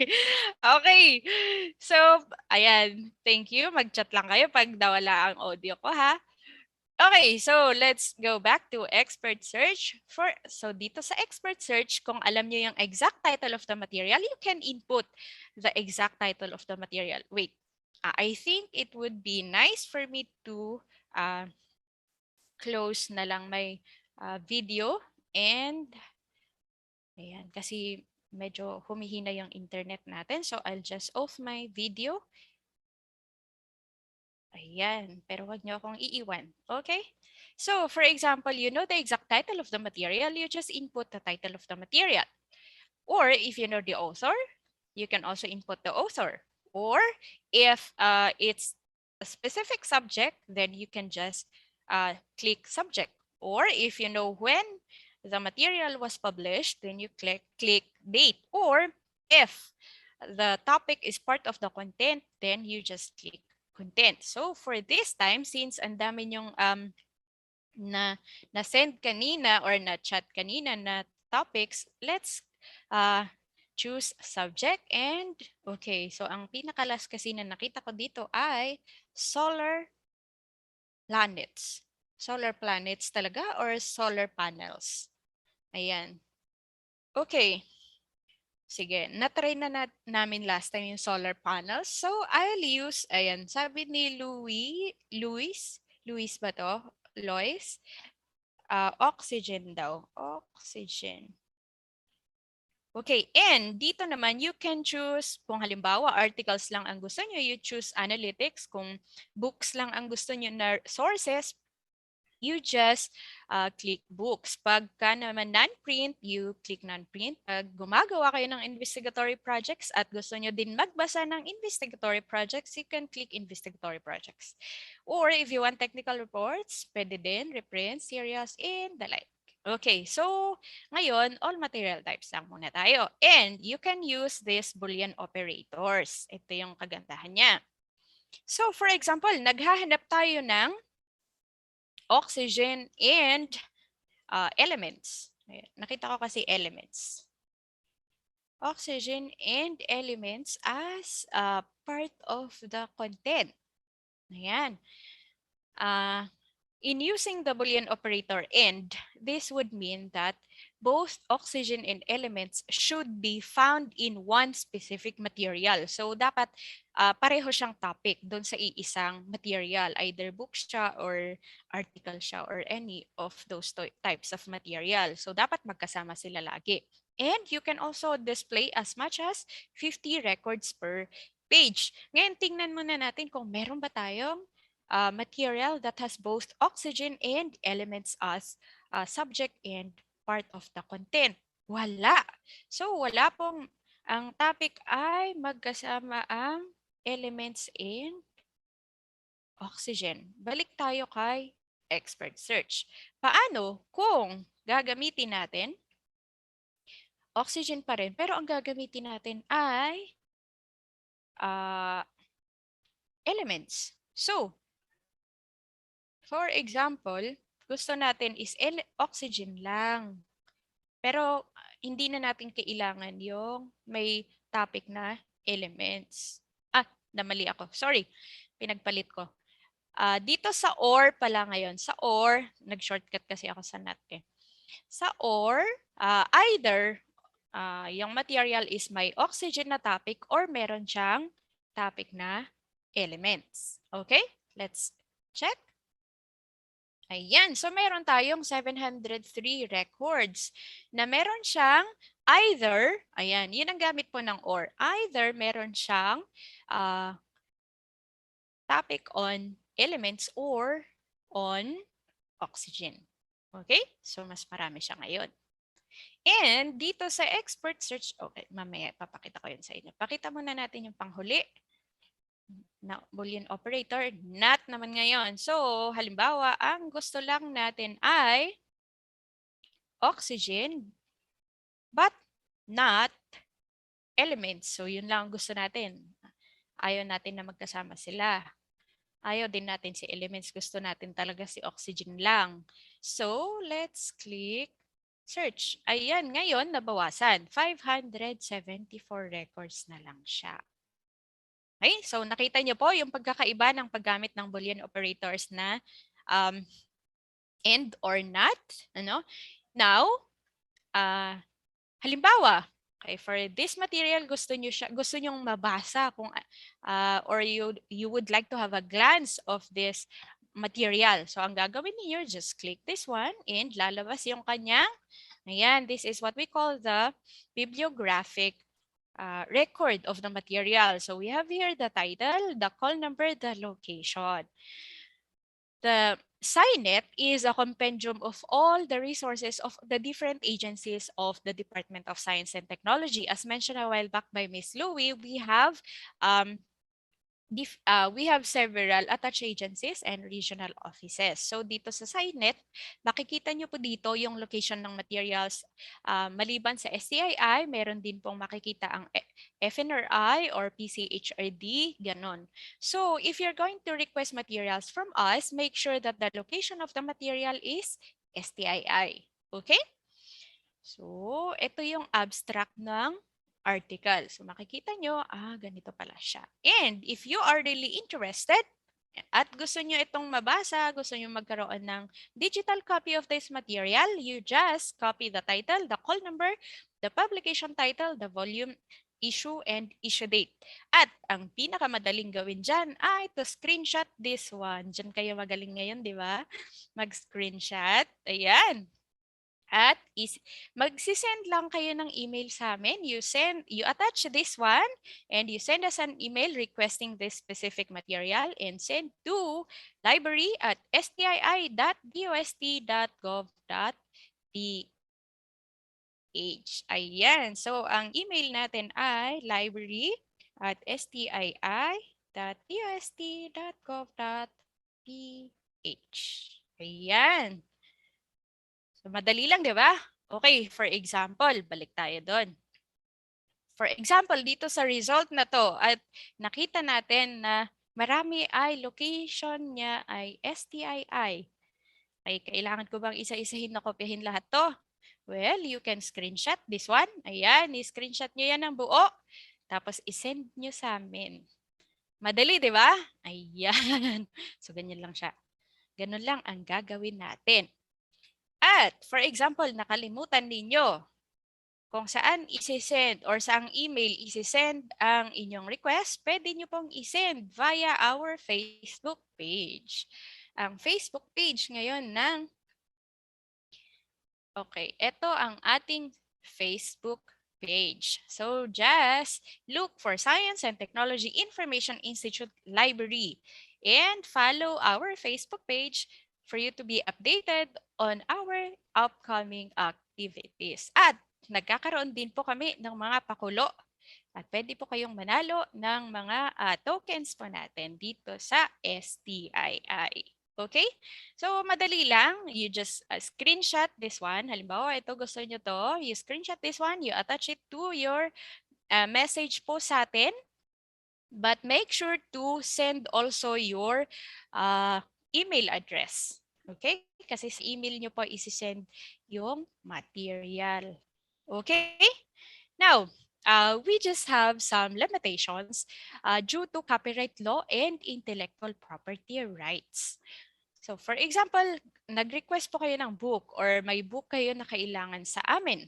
Okay. So, ayan. Thank you. Mag-chat lang kayo pag nawala ang audio ko, ha? Okay, so let's go back to expert search. So dito sa expert search, kung alam niyo yung exact title of the material, you can input the exact title of the material. Wait, I think it would be nice for me to close na lang my video and ayan, kasi medyo humihina yung internet natin. So I'll just off my video. Ayan, pero wag niyo akong iiwan. Okay? So, for example, you know the exact title of the material, you just input the title of the material. Or if you know the author, you can also input the author. Or if it's a specific subject, then you can just click subject. Or if you know when the material was published, then you click date. Or if the topic is part of the content, then you just click content. So for this time, since ang dami yung na-send kanina or na-chat kanina na topics, let's choose subject and okay, so ang pinakalas kasi na nakita ko dito ay solar planets. Solar planets talaga or solar panels? Ayan. Okay. Sige, na-try na namin last time yung solar panels. So, I'll use, ayan, sabi ni Luis ba to? Lois? Oxygen daw. Oxygen. Okay, and dito naman, you can choose, kung halimbawa, articles lang ang gusto nyo, you choose analytics. Kung books lang ang gusto nyo na sources, you just click books. Pagka naman non-print, you click non-print. Pag gumagawa kayo ng investigatory projects at gusto nyo din magbasa ng investigatory projects, you can click investigatory projects. Or if you want technical reports, pwede din, reprints, serials, and the like. Okay, so ngayon, all material types lang muna tayo. And you can use these Boolean operators. Ito yung kagandahan niya. So for example, naghahanap tayo ng oxygen and elements. Nakita ko kasi elements. Oxygen and elements as part of the content. Ayan. In using the Boolean operator and, this would mean that both oxygen and elements should be found in one specific material. So dapat pareho siyang topic doon sa iisang material. Either book siya or article siya or any of those types of material. So dapat magkasama sila lagi. And you can also display as much as 50 records per page. Ngayon tingnan muna natin kung meron ba tayong material that has both oxygen and elements as subject and part of the content. Wala. So wala pong, ang topic ay magkasama ang elements and oxygen. Balik tayo kay expert search. Paano kung gagamitin natin oxygen pa rin, pero ang gagamitin natin ay elements. So, for example, gusto natin is oxygen lang. Pero hindi na natin kailangan yung may topic na elements. Namali ako. Sorry, pinagpalit ko. Dito sa OR pala ngayon. Sa OR, nag-shortcut kasi ako sa NAT eh. Sa OR, either yung material is may oxygen na topic or meron siyang topic na elements. Okay? Let's check. Ayan, so meron tayong 703 records na meron siyang either, ayan, yun ang gamit po ng OR, either meron siyang topic on elements or on oxygen. Okay, so mas marami siya ngayon. And dito sa expert search, okay, mamaya papakita ko yun sa inyo. Pakita muna natin yung panghuli. Na Boolean operator, not naman ngayon. So, halimbawa, ang gusto lang natin ay oxygen but not elements. So yun lang ang gusto natin. Ayaw natin na magkasama sila. Ayaw din natin si elements. Gusto natin talaga si oxygen lang. So let's click search. Ayan, ngayon nabawasan. 574 records na lang siya. Okay, so nakita niyo po yung pagkakaiba ng paggamit ng Boolean operators na and or not. Ano? Now, halimbawa, okay, for this material, gusto nyong mabasa kung or you would like to have a glance of this material. So ang gagawin niyo, just click this one and lalabas yung kanyang, ayan, this is what we call the bibliographic record of the material. So we have here the title, the call number, the location. The SciNet is a compendium of all the resources of the different agencies of the Department of Science and Technology. As mentioned a while back by Ms. Louie, we have several attached agencies and regional offices. So dito sa SciNet, makikita nyo po dito yung location ng materials. Maliban sa STII, meron din pong makikita ang FNRI or PCHRD, ganon. So if you're going to request materials from us, make sure that the location of the material is STII. Okay? So ito yung abstract ng article. So makikita nyo, ganito pala siya. And if you are really interested at gusto nyo itong mabasa, gusto nyo magkaroon ng digital copy of this material, you just copy the title, the call number, the publication title, the volume, issue, and issue date. At ang pinakamadaling gawin dyan ay to screenshot this one. Dyan kayo magaling ngayon, di ba? Mag-screenshot. Ayan. At magsisend lang kayo ng email sa amin. You attach this one and you send us an email requesting this specific material and send to library@stii.gov.ph. Ayan. So, ang email natin ay library@stii.dost.gov.ph. Ayan. So, madali lang, di ba? Okay, for example, balik tayo doon. For example, dito sa result na to, at nakita natin na marami ay location niya ay STII. Ay, kailangan ko bang isa-isahin na kopyahin lahat to? Well, you can screenshot this one. Ayan, i-screenshot nyo yan ng buo. Tapos, isend nyo sa amin. Madali, di ba? Ayan. So, ganyan lang siya. Ganun lang ang gagawin natin. At, for example, nakalimutan ninyo kung saan isi-send or saang email isi-send ang inyong request, pwede nyo pong isend via our Facebook page. Ang Facebook page ngayon ng... Okay, ito ang ating Facebook page. So, just look for Science and Technology Information Institute Library and follow our Facebook page for you to be updated on our upcoming activities. At nagkakaroon din po kami ng mga pakulo at pwede po kayong manalo ng mga tokens po natin dito sa STII. Okay? So, madali lang. You just screenshot this one. Halimbawa, ito gusto nyo to. You screenshot this one. You attach it to your message po sa atin. But make sure to send also your email address. Okay? Kasi sa email nyo po isi-send yung material. Okay? Now, we just have some limitations due to copyright law and intellectual property rights. So, for example, nag-request po kayo ng book or may book kayo na kailangan sa amin.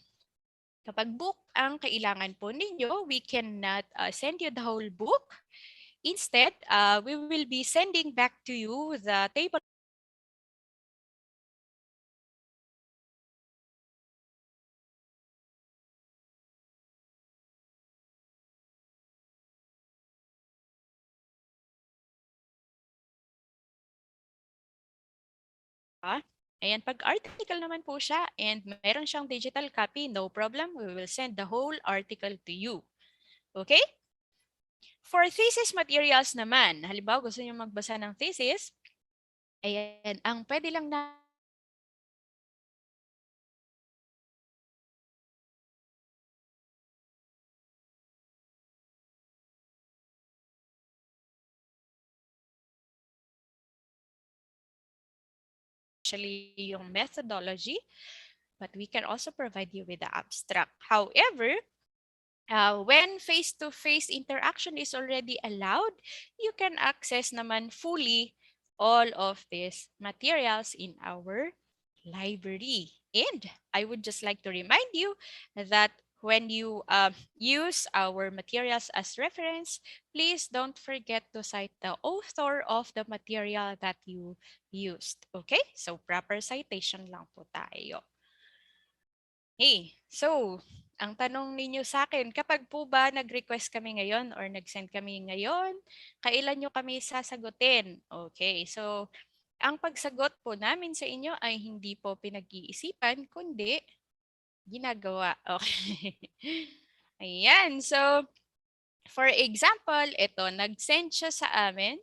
Kapag book ang kailangan po ninyo, we cannot send you the whole book. Instead, we will be sending back to you the table Ayan, pag article naman po siya and meron siyang digital copy, no problem. We will send the whole article to you. Okay? For thesis materials naman, halimbawa gusto niyo magbasa ng thesis, ayan, ang pwede lang na especially yung methodology, but we can also provide you with the abstract. However, when face-to-face interaction is already allowed, you can access naman fully all of these materials in our library. And I would just like to remind you that when you use our materials as reference, please don't forget to cite the author of the material that you used. Okay? So proper citation lang po tayo. Hey, so ang tanong ninyo sa akin, kapag po ba nag-request kami ngayon or nag-send kami ngayon, kailan nyo kami sasagutin? Okay, so ang pagsagot po namin sa inyo ay hindi po pinag-iisipan, kundi ginagawa. Okay. Ayan, so for example, ito, nag-send siya sa amin,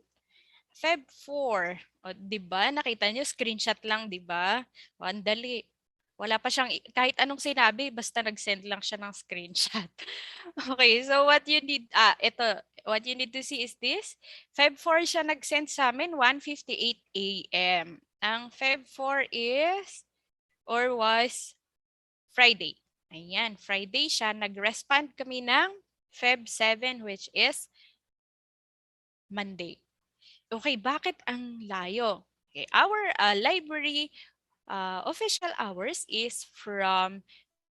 Feb 4. O, di ba? Nakita niyo, screenshot lang, di ba? O, ang dali. Wala pa siyang, kahit anong sinabi, basta nag-send lang siya ng screenshot. Okay, so ito, what you need to see is this. Feb 4 siya nag-send sa amin, 1:58 a.m. Ang Feb 4 is, or was, Friday. Ayan, Friday siya. Nag-respond kami ng Feb 7, which is Monday. Okay, bakit ang layo? Okay, our library official hours is from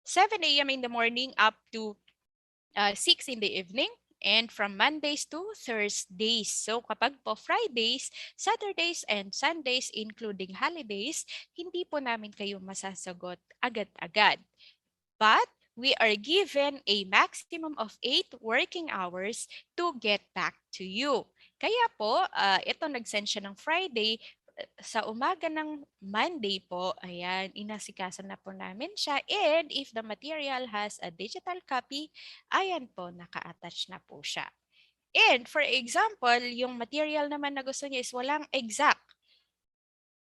7 a.m. in the morning up to 6 in the evening, and from Mondays to Thursdays. So kapag po Fridays, Saturdays, and Sundays, including holidays, hindi po namin kayo masasagot agad-agad. But we are given a maximum of 8 working hours to get back to you. Kaya po, ito nag-send siya ng Friday. Sa umaga ng Monday po, ayan, inasikaso na po namin siya. And if the material has a digital copy, ayan po, naka-attach na po siya. And for example, yung material naman na gusto niya is walang exact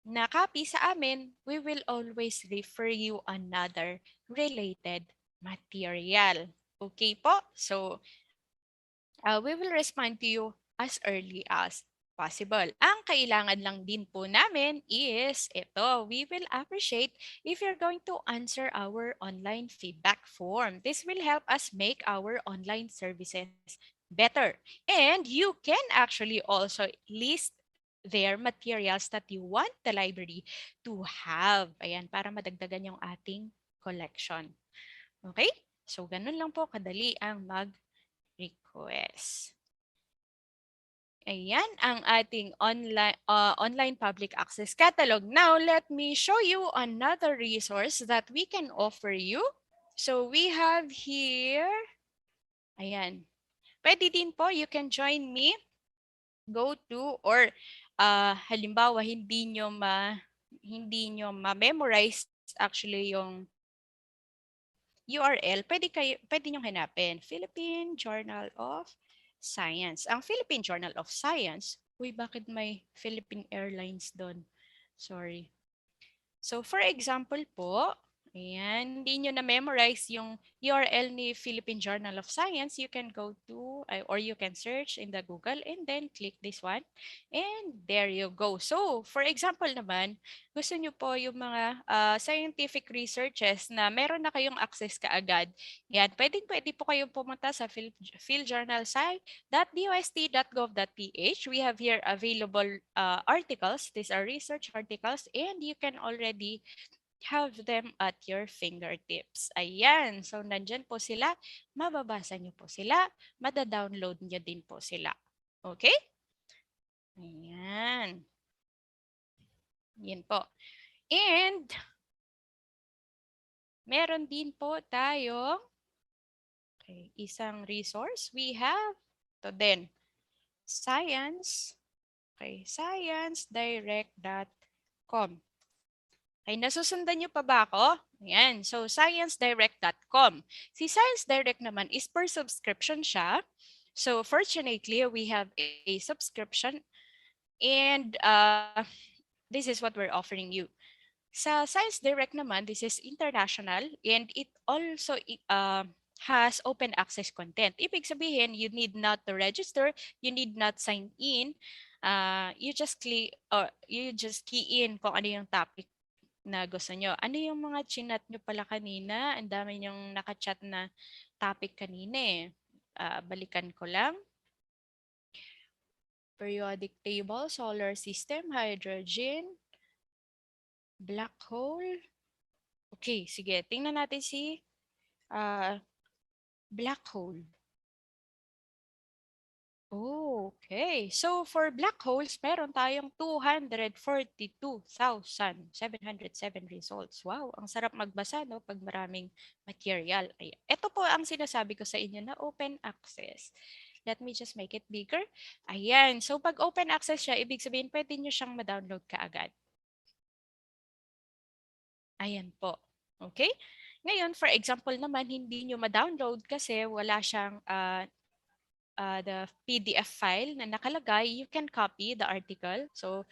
na copy sa amin, we will always refer you another related material. Okay po? So, we will respond to you as early as possible. Ang kailangan lang din po namin is ito. We will appreciate if you're going to answer our online feedback form. This will help us make our online services better. And you can actually also list their materials that you want the library to have. Ayan, para madagdagan yung ating collection. Okay? So, ganun lang po kadali ang mag-request. Ayan ang ating online public access catalog. Now, let me show you another resource that we can offer you. So, we have here, ayan. Pwede din po, you can join me. Go to, or halimbawa, hindi nyo ma-memorize actually yung URL, pwede nyo hanapin, Philippine Journal of Science. Ang Philippine Journal of Science, uy, bakit may Philippine Airlines doon? Sorry. So, for example po, ayan, hindi nyo na-memorize yung URL ni Philippine Journal of Science, you can go to, or you can search in the Google and then click this one. And there you go. So, for example naman, gusto nyo po yung mga scientific researches na meron na kayong access kaagad. Yan, pwede po kayong pumunta sa philjournalsci.dost.gov.ph. We have here available articles. These are research articles and you can already have them at your fingertips. Ayan. So, nandyan po sila. Mababasa nyo po sila. Mada-download nyo din po sila. Okay? Ayan. Yan po. And, meron din po tayong isang resource. We have ito din. Science. Sciencedirect.com. Ay, nasusundan niyo pa ba ako? Ayan. So, sciencedirect.com. Si Science Direct naman is per subscription siya. So, fortunately, we have a subscription and this is what we're offering you. Sa Science Direct naman, this is international and it also has open access content. Ibig sabihin, you need not to register, you need not sign in. You just key in kung ano yung topic na gusto nyo. Ano yung mga chinat nyo pala kanina? Ang dami yung nakachat na topic kanina eh. Balikan ko lang. Periodic table, solar system, hydrogen, black hole. Okay, sige. Tingnan natin si black hole. Okay. So for black holes, meron tayong 242,707 results. Wow, ang sarap magbasa no pag maraming material. Ay, ito po ang sinasabi ko sa inyo na open access. Let me just make it bigger. Ayan. So pag open access siya, ibig sabihin pwede nyo siyang ma-download kaagad. Ayan po. Okay? Ngayon, for example naman, hindi nyo ma-download kasi wala siyang the PDF file na nakalagay, you can copy the article. So,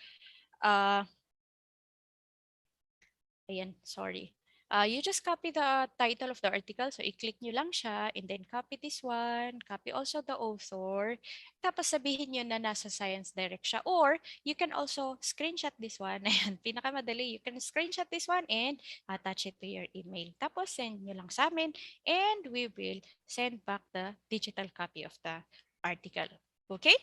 ayan, sorry. You just copy the title of the article. So, i-click nyo lang siya and then copy this one, copy also the author. Tapos sabihin nyo na nasa Science Direct siya. Or, you can also screenshot this one. Ayan, pinakamadali. You can screenshot this one and attach it to your email. Tapos, send nyo lang sa amin and we will send back the digital copy of the article. Okay?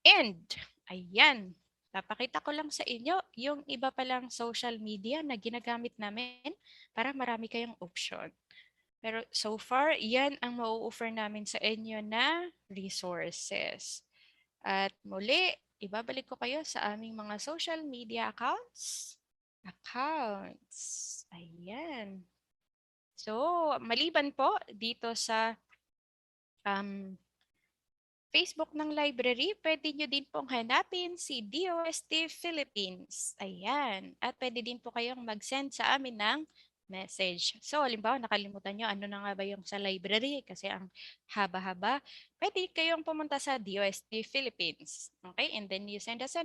And, ayan, papakita ko lang sa inyo yung iba palang social media na ginagamit namin para marami kayong option. Pero so far, yan ang mau-offer namin sa inyo na resources. At muli, ibabalik ko kayo sa aming mga social media accounts. Ayan. So, maliban po dito sa Facebook ng library, pwede nyo din pong hanapin si DOST Philippines. Ayan. At pwede din po kayong mag-send sa amin ng message. So, halimbawa, nakalimutan nyo ano na nga ba yung sa library kasi ang haba-haba. Pwede kayong pumunta sa DOST Philippines. Okay? And then you send us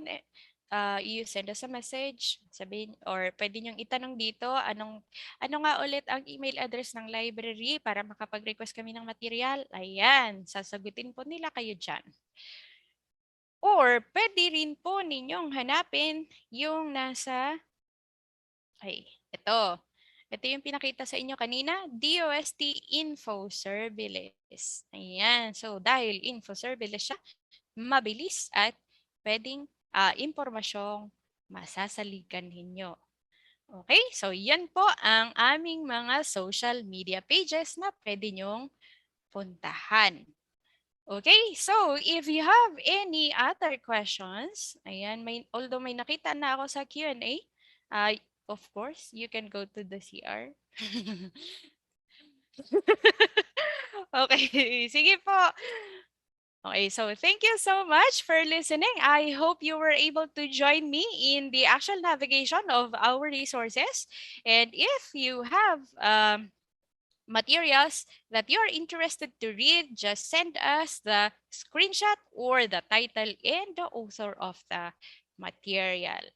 a message, sabihin, or pwede nyong itanong dito, ano nga ulit ang email address ng library para makapag-request kami ng material. Ayan, sasagutin po nila kayo dyan. Or pwede rin po ninyong hanapin yung nasa, ito. Ito yung pinakita sa inyo kanina, DOST Info Service. Ayan, so dahil Info Service siya, mabilis at pwedeng impormasyong masasaligan ninyo. Okay, so yan po ang aming mga social media pages na pwede nyong puntahan. Okay, so if you have any other questions, ayan, although may nakita na ako sa Q&A, of course, you can go to the CR. Okay, sige po. Okay, so thank you so much for listening. I hope you were able to join me in the actual navigation of our resources. And if you have materials that you're interested to read, just send us the screenshot or the title and the author of the material.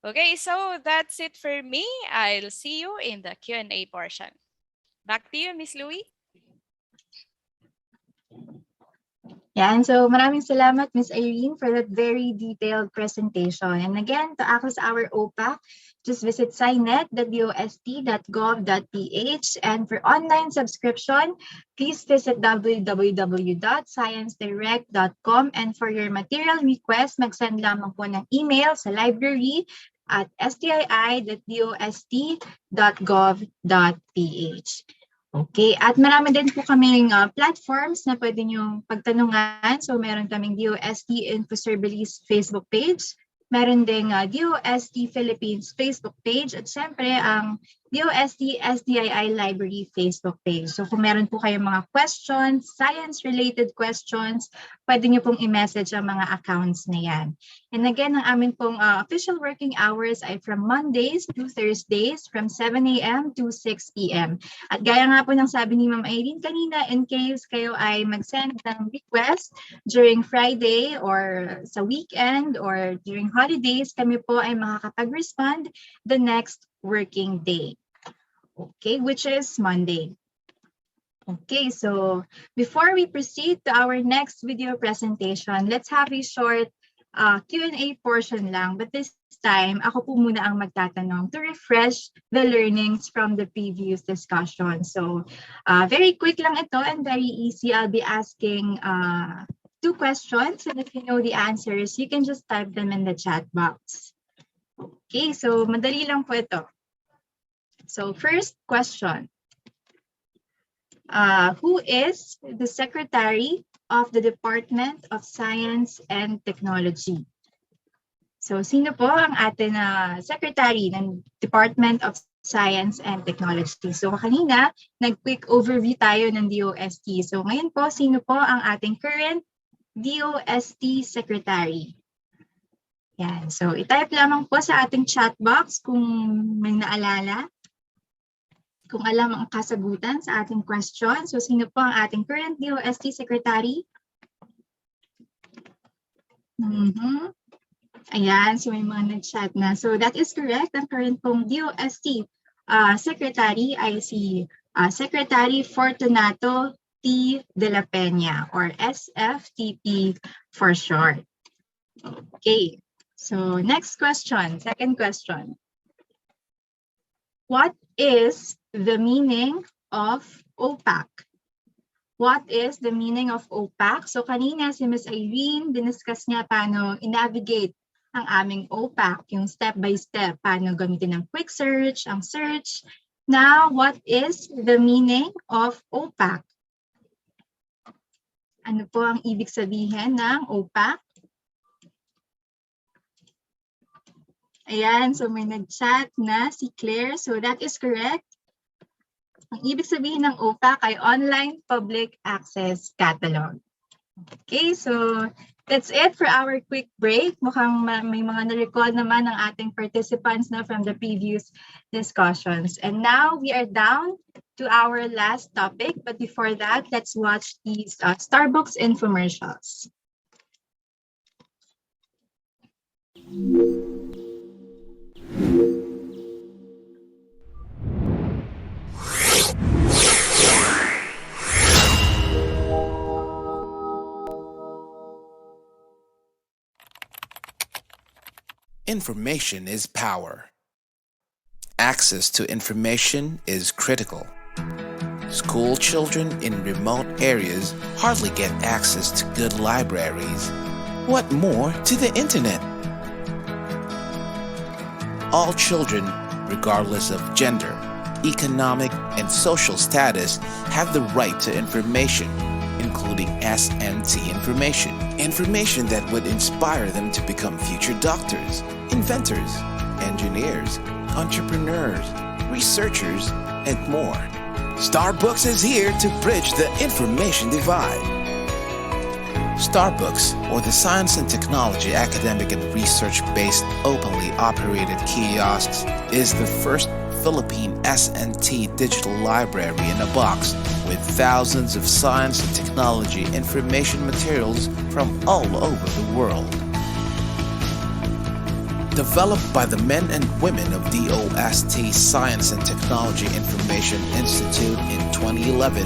Okay, so that's it for me. I'll see you in the Q&A portion. Back to you, Miss Louie. Yan, so maraming salamat, Ms. Irene, for that very detailed presentation. And again, to access our OPAC, just visit signet.dost.gov.ph. And for online subscription, please visit www.sciencedirect.com. And for your material request, mag-send lamang po ng email sa library@stii.dost.gov.ph. Okay, at marami din po kaming platforms na pwede niyong pagtanungan. So meron kaming DOST Infoservice Facebook page, meron ding DOST Philippines Facebook page, at syempre ang DOST-STII Library Facebook page. So kung meron po kayong mga questions, science-related questions, pwede niyo pong i-message ang mga accounts na yan. And again, ang amin pong official working hours ay from Mondays to Thursdays from 7 a.m. to 6 p.m. At gaya nga po ng sabi ni Ma'am Irene kanina, in case kayo ay mag-send ng request during Friday or sa weekend or during holidays, kami po ay makakapag-respond the next working day. Okay, which is Monday. Okay, so before we proceed to our next video presentation, let's have a short Q&A portion lang. But this time, ako po muna ang magtatanong to refresh the learnings from the previous discussion. So very quick lang ito and very easy. I'll be asking 2 questions, and if you know the answers, you can just type them in the chat box. Okay, so madali lang po ito. So first question. Who is the Secretary of the Department of Science and Technology? So sino po ang ating Secretary ng Department of Science and Technology? So kanina, nag-quick overview tayo ng DOST. So ngayon po, sino po ang ating current DOST Secretary? Yan. So itype lamang po sa ating chat box kung may naalala. Kung alam ang kasagutan sa ating question. So, sino po ang ating current DOST Secretary? Ayan, so may mga nag-chat na. So, that is correct. Ang current pong DOST Secretary ay si Secretary Fortunato T. de la Peña or SFTP for short. Okay, so next question, second question. What is the meaning of OPAC? What is the meaning of OPAC? So kanina si Ms. Irene, diniscuss niya paano i-navigate ang aming OPAC, yung step by step, paano gamitin ang quick search, ang search. Now, what is the meaning of OPAC? Ano po ang ibig sabihin ng OPAC? Ayan, so may nag-chat na si Claire. So that is correct. Ang ibig sabihin ng OPAC ay Online Public Access Catalog. Okay, so that's it for our quick break. Mukhang may mga na-recall naman ng ating participants na from the previous discussions. And now we are down to our last topic. But before that, let's watch these Starbucks infomercials. Information is power. Access to information is critical. School children in remote areas hardly get access to good libraries. What more to the internet? All children, regardless of gender, economic, and social status, have the right to information, including SMT information. Information that would inspire them to become future doctors, inventors, engineers, entrepreneurs, researchers, and more. Starbucks is here to bridge the information divide. Starbucks, or the Science and Technology Academic and Research-based openly operated kiosks, is the first Philippine SNT digital library in a box with thousands of science and technology information materials from all over the world. Developed by the men and women of DOST Science and Technology Information Institute in 2011,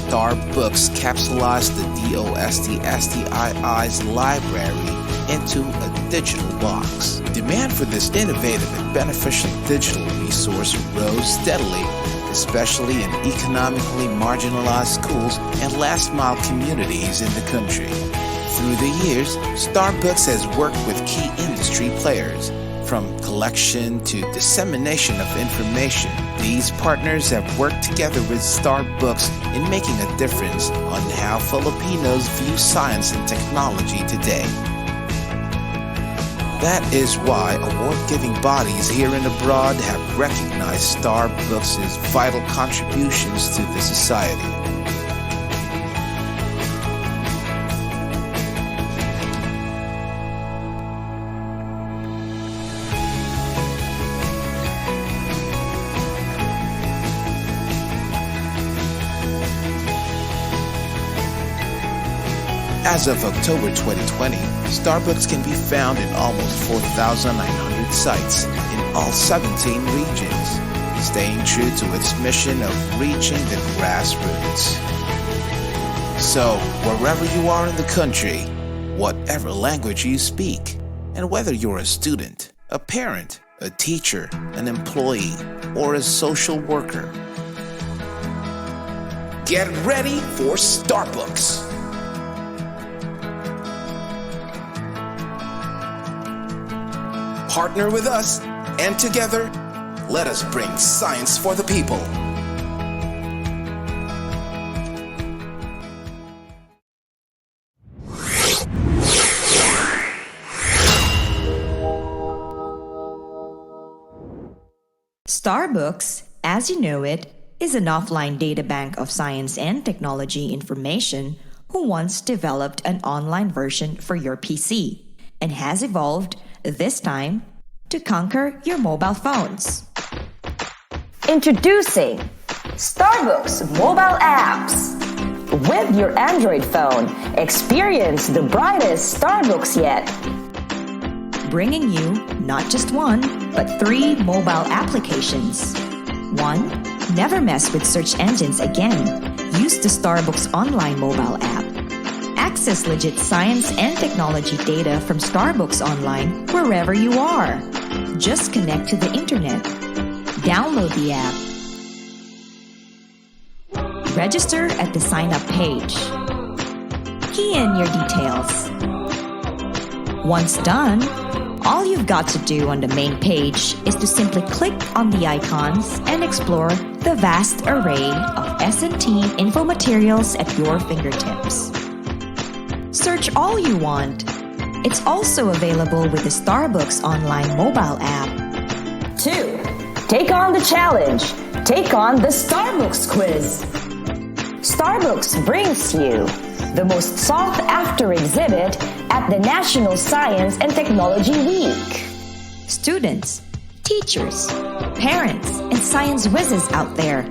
Starbucks capsulized the DOST-STII's library into a digital box. Demand for this innovative and beneficial digital resource rose steadily, especially in economically marginalized schools and last-mile communities in the country. Through the years, Starbucks has worked with key industry players, from collection to dissemination of information. These partners have worked together with Starbucks in making a difference on how Filipinos view science and technology today. That is why award-giving bodies here and abroad have recognized Starbucks' vital contributions to the society. As of October 2020, Starbucks can be found in almost 4,900 sites in all 17 regions. staying true to its mission of reaching the grassroots. So, wherever you are in the country, whatever language you speak, and whether you're a student, a parent, a teacher, an employee, or a social worker, get ready for Starbooks! Partner with us, and together, let us bring science for the people. Starbooks, as you know it, is an offline databank of science and technology information who once developed an online version for your PC and has evolved, this time, to conquer your mobile phones. Introducing Starbooks mobile apps. With your Android phone, experience the brightest Starbooks yet. Bringing you not just one, but 3 mobile applications. 1. Never mess with search engines again. Use the Starbooks online mobile app. Access legit science and technology data from Starbooks Online wherever you are. Just connect to the internet. Download the app. Register at the sign-up page. Key in your details. Once done, all you've got to do on the main page is to simply click on the icons and explore the vast array of S&T info materials at your fingertips. Search all you want. It's also available with the Starbooks online mobile app. 2. Take on the challenge. Take on the Starbooks quiz. Starbooks brings you the most sought-after exhibit at the National Science and Technology Week. Students, teachers, parents, and science whizzes out there,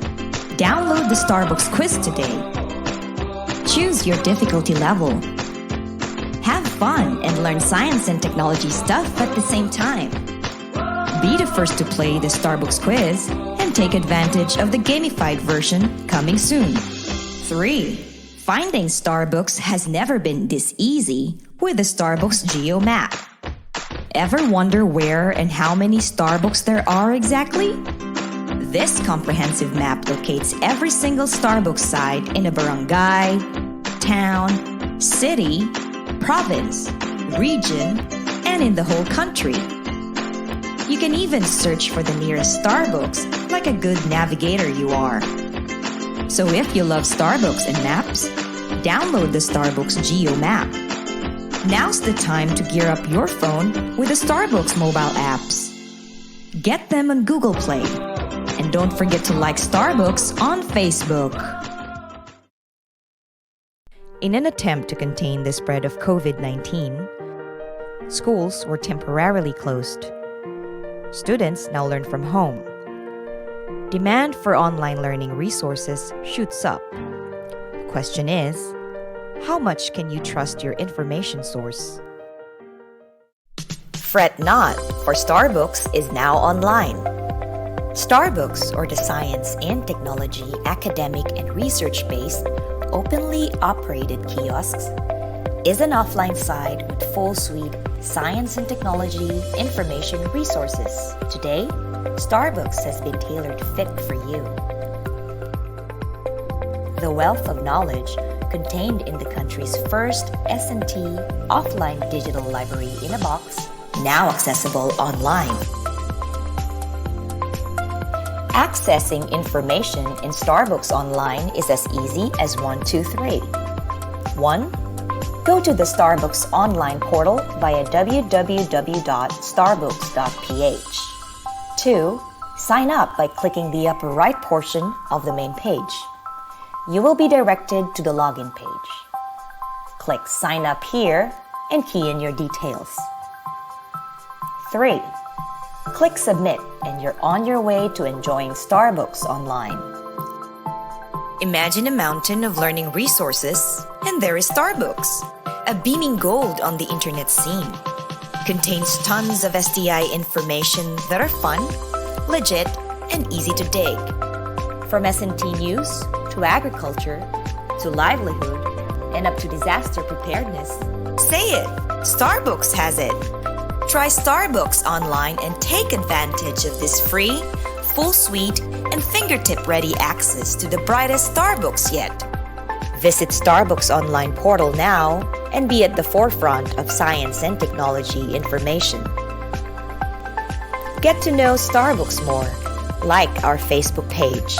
download the Starbooks quiz today. Choose your difficulty level. Have fun and learn science and technology stuff at the same time. Be the first to play the Starbooks quiz and take advantage of the gamified version coming soon. 3. Finding Starbooks has never been this easy with the Starbooks Geo Map. Ever wonder where and how many Starbooks there are exactly? This comprehensive map locates every single Starbooks site in a barangay, town, city, province, region, and in the whole country. You can even search for the nearest Starbooks like a good navigator you are. So if you love Starbooks and maps, download the Starbooks Geo Map. Now's the time to gear up your phone with the Starbooks mobile apps. Get them on Google Play. And don't forget to like Starbooks on Facebook. In an attempt to contain the spread of COVID-19, schools were temporarily closed. Students now learn from home. Demand for online learning resources shoots up. The question is, how much can you trust your information source? Fret not, for Starbooks is now online. Starbooks, or the science and technology academic and research-based, openly operated kiosks, is an offline site with full suite science and technology information resources. Today, Starbooks has been tailored fit for you. The wealth of knowledge contained in the country's first S&T offline digital library in a box, now accessible online. Accessing information in Starbooks Online is as easy as 1, 2, 3. 1. Go to the Starbooks Online portal via www.starbooks.ph. 2. Sign up by clicking the upper right portion of the main page. You will be directed to the login page. Click Sign Up here and key in your details. 3. Click Submit and you're on your way to enjoying Starbooks Online. Imagine a mountain of learning resources, and there is Starbooks, a beaming gold on the internet scene. Contains tons of STI information that are fun, legit, and easy to dig. From S&T news to agriculture to livelihood and up to disaster preparedness. Say it! Starbucks has it! Try Starbucks online and take advantage of this free, full suite, and fingertip-ready access to the brightest Starbucks yet. Visit Starbucks online portal now and be at the forefront of science and technology information. Get to know Starbucks more. Like our Facebook page.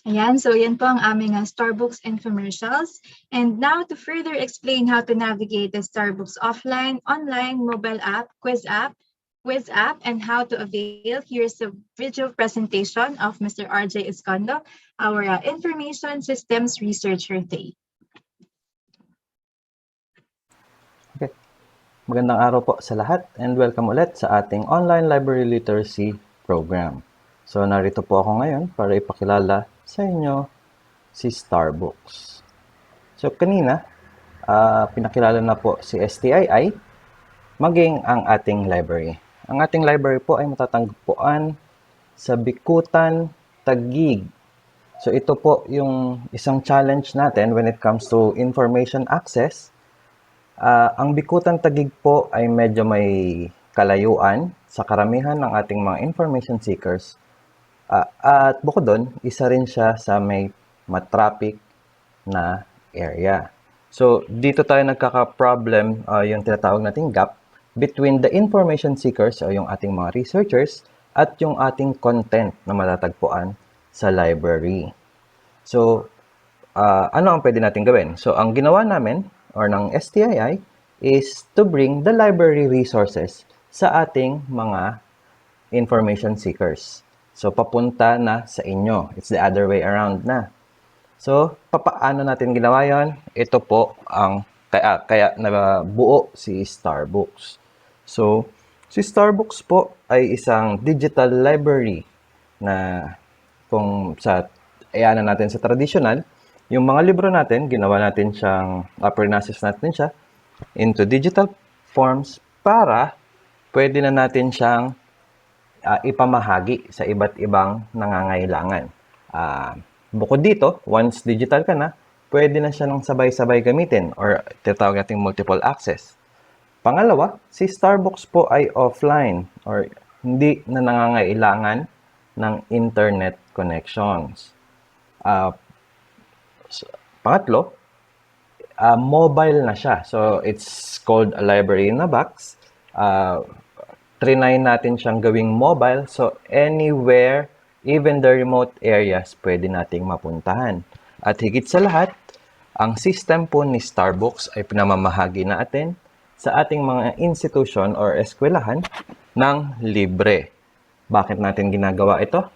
Ayan, so yan po ang aming Starbucks infomercials. And now to further explain how to navigate the Starbucks offline, online, mobile app, quiz app, and how to avail, here's a video presentation of Mr. RJ Escondo, our Information Systems Researcher today. Okay. Magandang araw po sa lahat and welcome ulit sa ating online library literacy program. So narito po ako ngayon para ipakilala sa inyo si Starbucks. So kanina, pinakilala na po si STII, maging ang ating library. Ang ating library po ay matatagpuan sa Bikutan, Taguig. So ito po yung isang challenge natin when it comes to information access. Ang Bikutan, Taguig po ay medyo may kalayuan sa karamihan ng ating mga information seekers. At bukod doon, isa rin siya sa may matraffic na area. So, dito tayo nagkaka-problem yung tinatawag nating gap between the information seekers o yung ating mga researchers at yung ating content na matatagpuan sa library. So, ano ang pwede natin gawin? So, ang ginawa namin or ng STII is to bring the library resources sa ating mga information seekers. So, papunta na sa inyo. It's the other way around na. So, paano natin ginawa yon? Ito po ang kaya nabuo si Starbucks. So, si Starbucks po ay isang digital library na kung ayanan natin sa traditional, yung mga libro natin, ginawa natin siyang, process natin siya into digital forms para pwede na natin siyang ipamahagi sa iba't ibang nangangailangan. Bukod dito, once digital ka na, pwede na siya ng sabay-sabay gamitin or tinatawag nating multiple access. Pangalawa, si Starbucks po ay offline or hindi na nangangailangan ng internet connections. Pangatlo, mobile na siya. So, it's called a library in a box. Trinay natin siyang gawing mobile. So, anywhere, even the remote areas, pwede nating mapuntahan. At higit sa lahat, ang system po ni Starbucks ay pinamamahagi natin sa ating mga institution or eskwelahan ng libre. Bakit natin ginagawa ito?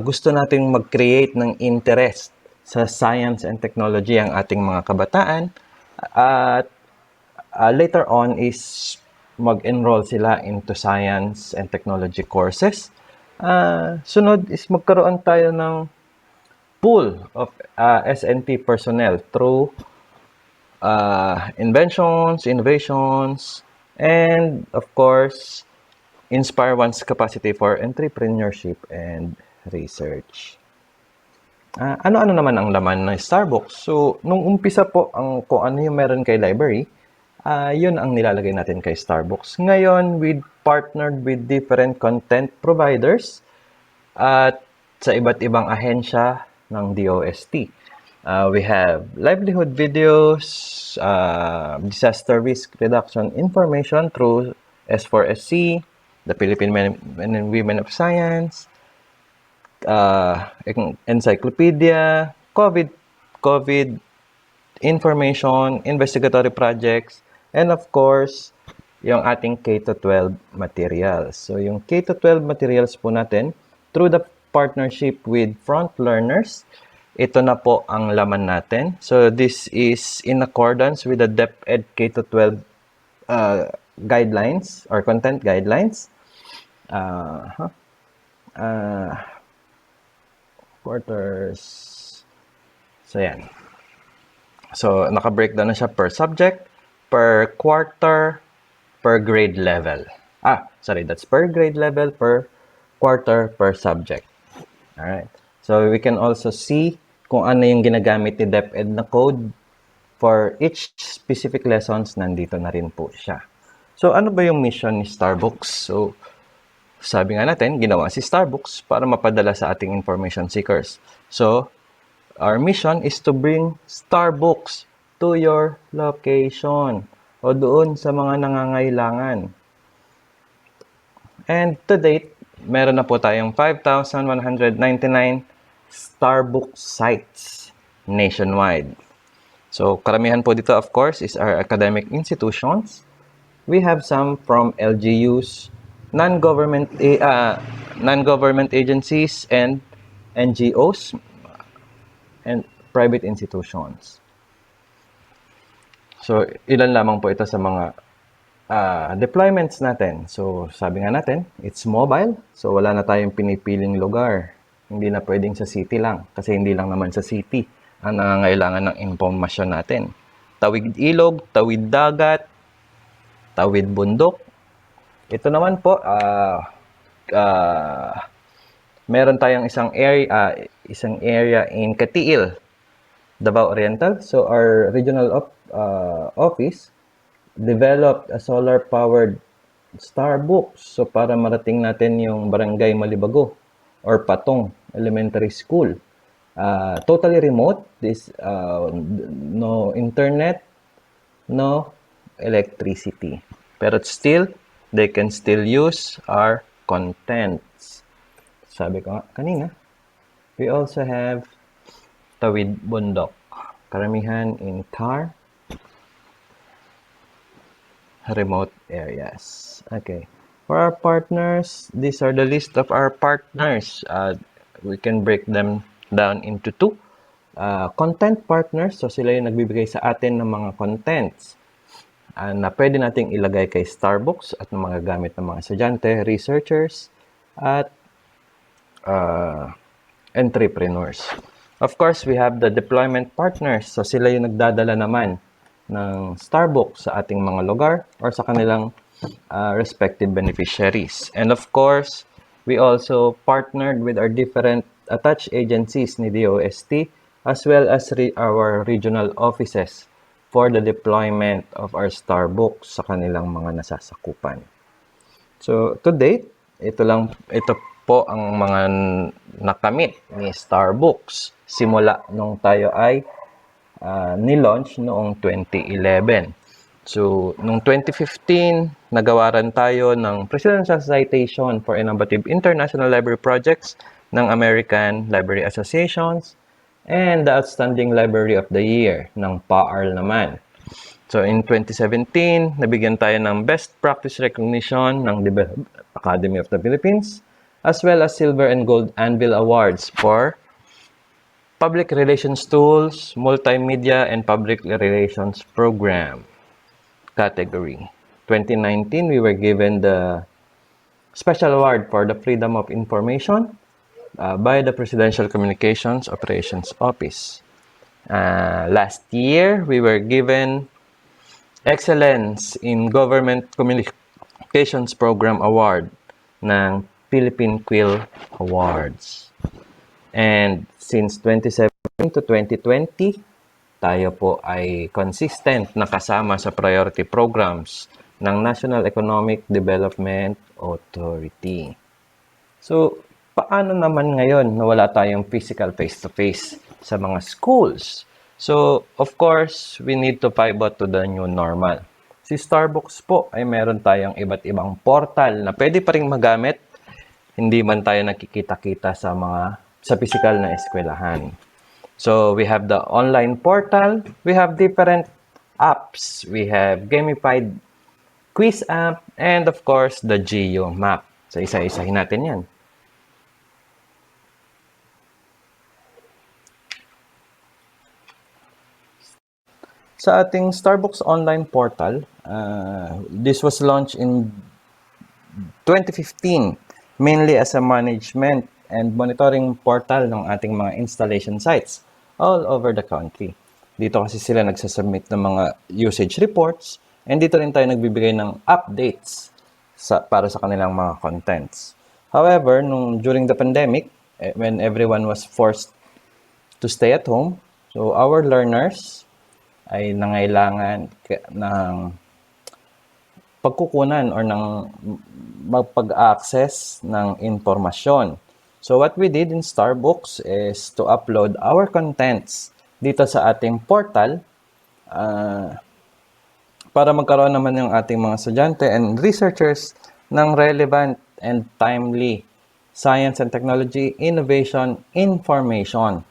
Gusto nating mag-create ng interest sa science and technology ang ating mga kabataan. At later on is mag-enroll sila into science and technology courses. Sunod is magkaroon tayo ng pool of S&T personnel through inventions, innovations, and of course, inspire one's capacity for entrepreneurship and research. Ano-ano naman ang laman ng Starbucks? So, nung umpisa po, kung ano yung meron kay library, yun ang nilalagay natin kay Starbucks. Ngayon, we partnered with different content providers at sa iba't ibang ahensya ng DOST. We have livelihood videos, disaster risk reduction information through S4SC, the Philippine Men and Women of Science, encyclopedia, COVID information, investigatory projects, and of course, yung ating K-12 materials. So, yung K-12 materials po natin, through the partnership with Front Learners, ito na po ang laman natin. So, this is in accordance with the DepEd K-12 guidelines or content guidelines. quarters. So, yan. So, naka-breakdown na siya per subject, per quarter, per grade level. That's per grade level, per quarter, per subject. Alright. So, we can also see kung ano yung ginagamit ni DepEd na code for each specific lessons. Nandito na rin po siya. So, ano ba yung mission ni Starbucks? So, sabi nga natin, ginawa si Starbucks para mapadala sa ating information seekers. So, our mission is to bring Starbucks to your location o doon sa mga nangangailangan. And to date, meron na po tayong 5,199 Starbucks sites nationwide. So, karamihan po dito, of course, is our academic institutions. We have some from LGUs, non-government agencies, and NGOs, and private institutions. So, ilan lamang po ito sa mga deployments natin. So, sabi nga natin, it's mobile. So, wala na tayong pinipiling lugar. Hindi na pwedeng sa city lang. Kasi hindi lang naman sa city ang nangangailangan ng impormasyon natin. Tawid ilog, tawid dagat, tawid bundok. Ito naman po, meron tayong isang area in Katiil, Davao Oriental. So our regional office developed a solar-powered Starbucks. So para marating natin yung Barangay Malibago or Patong Elementary School. Totally remote. No internet, no electricity. Pero still, they can still use our contents. Sabi ko nga kanina, we also have tawid bundok. Karamihan in car, remote areas. Okay. For our partners, these are the list of our partners. We can break them down into two. Content partners, so sila yung nagbibigay sa atin ng mga contents na pwede nating ilagay kay Starbucks at ng mga gamit ng mga estudyante, researchers, at entrepreneurs. Of course, we have the deployment partners. So sila yung nagdadala naman ng Starbucks sa ating mga lugar or sa kanilang respective beneficiaries. And of course, we also partnered with our different attached agencies ni DOST as well as our regional offices for the deployment of our Starbucks sa kanilang mga nasasakupan. So, to date, ito po ang mga nakamit ni Starbucks simula nung tayo ay ni-launch noong 2011. So, noong 2015, nagawaran tayo ng Presidential Citation for Innovative International Library Projects ng American Library Associations and the Outstanding Library of the Year ng PAARL naman. So, in 2017, nabigyan tayo ng Best Practice Recognition ng Academy of the Philippines as well as Silver and Gold Anvil Awards for Public Relations Tools, Multimedia, and Public Relations Program category. 2019, we were given the Special Award for the Freedom of Information by the Presidential Communications Operations Office. Last year, we were given Excellence in Government Communications Program Award ng Philippine Quill Awards. And since 2017 to 2020, tayo po ay consistent na kasama sa priority programs ng National Economic Development Authority. So, paano naman ngayon na wala tayong physical face-to-face sa mga schools? So, of course, we need to pivot to the new normal. Si Starbucks po ay meron tayong iba't ibang portal na pwede pa rin magamit, hindi man tayo nakikita-kita sa physical na eskwelahan. So, we have the online portal, we have different apps, we have gamified quiz app, and of course, the Geo map. So, isa-isahin natin yan. Sa ating Starbucks online portal, this was launched in 2015, mainly as a management and monitoring portal ng ating mga installation sites all over the country. Dito kasi sila nagsasubmit ng mga usage reports and dito rin tayo nagbibigay ng updates para sa kanilang mga contents. However, during the pandemic, when everyone was forced to stay at home, so our learners ay nangailangan ng pagkukunan or ng magpag-access ng informasyon. So what we did in Starbucks is to upload our contents dito sa ating portal para magkaroon naman yung ating mga estudyante and researchers ng relevant and timely science and technology innovation information.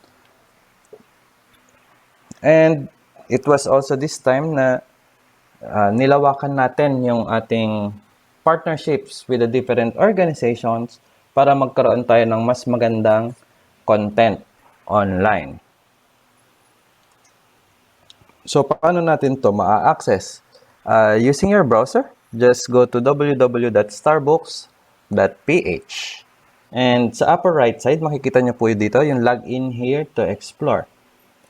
And it was also this time na nilawakan natin yung ating partnerships with the different organizations para magkaroon tayo ng mas magandang content online. So, paano natin to ma-access? Using your browser, just go to www.starbucks.ph. And sa upper right side, makikita nyo po dito yung login here to explore.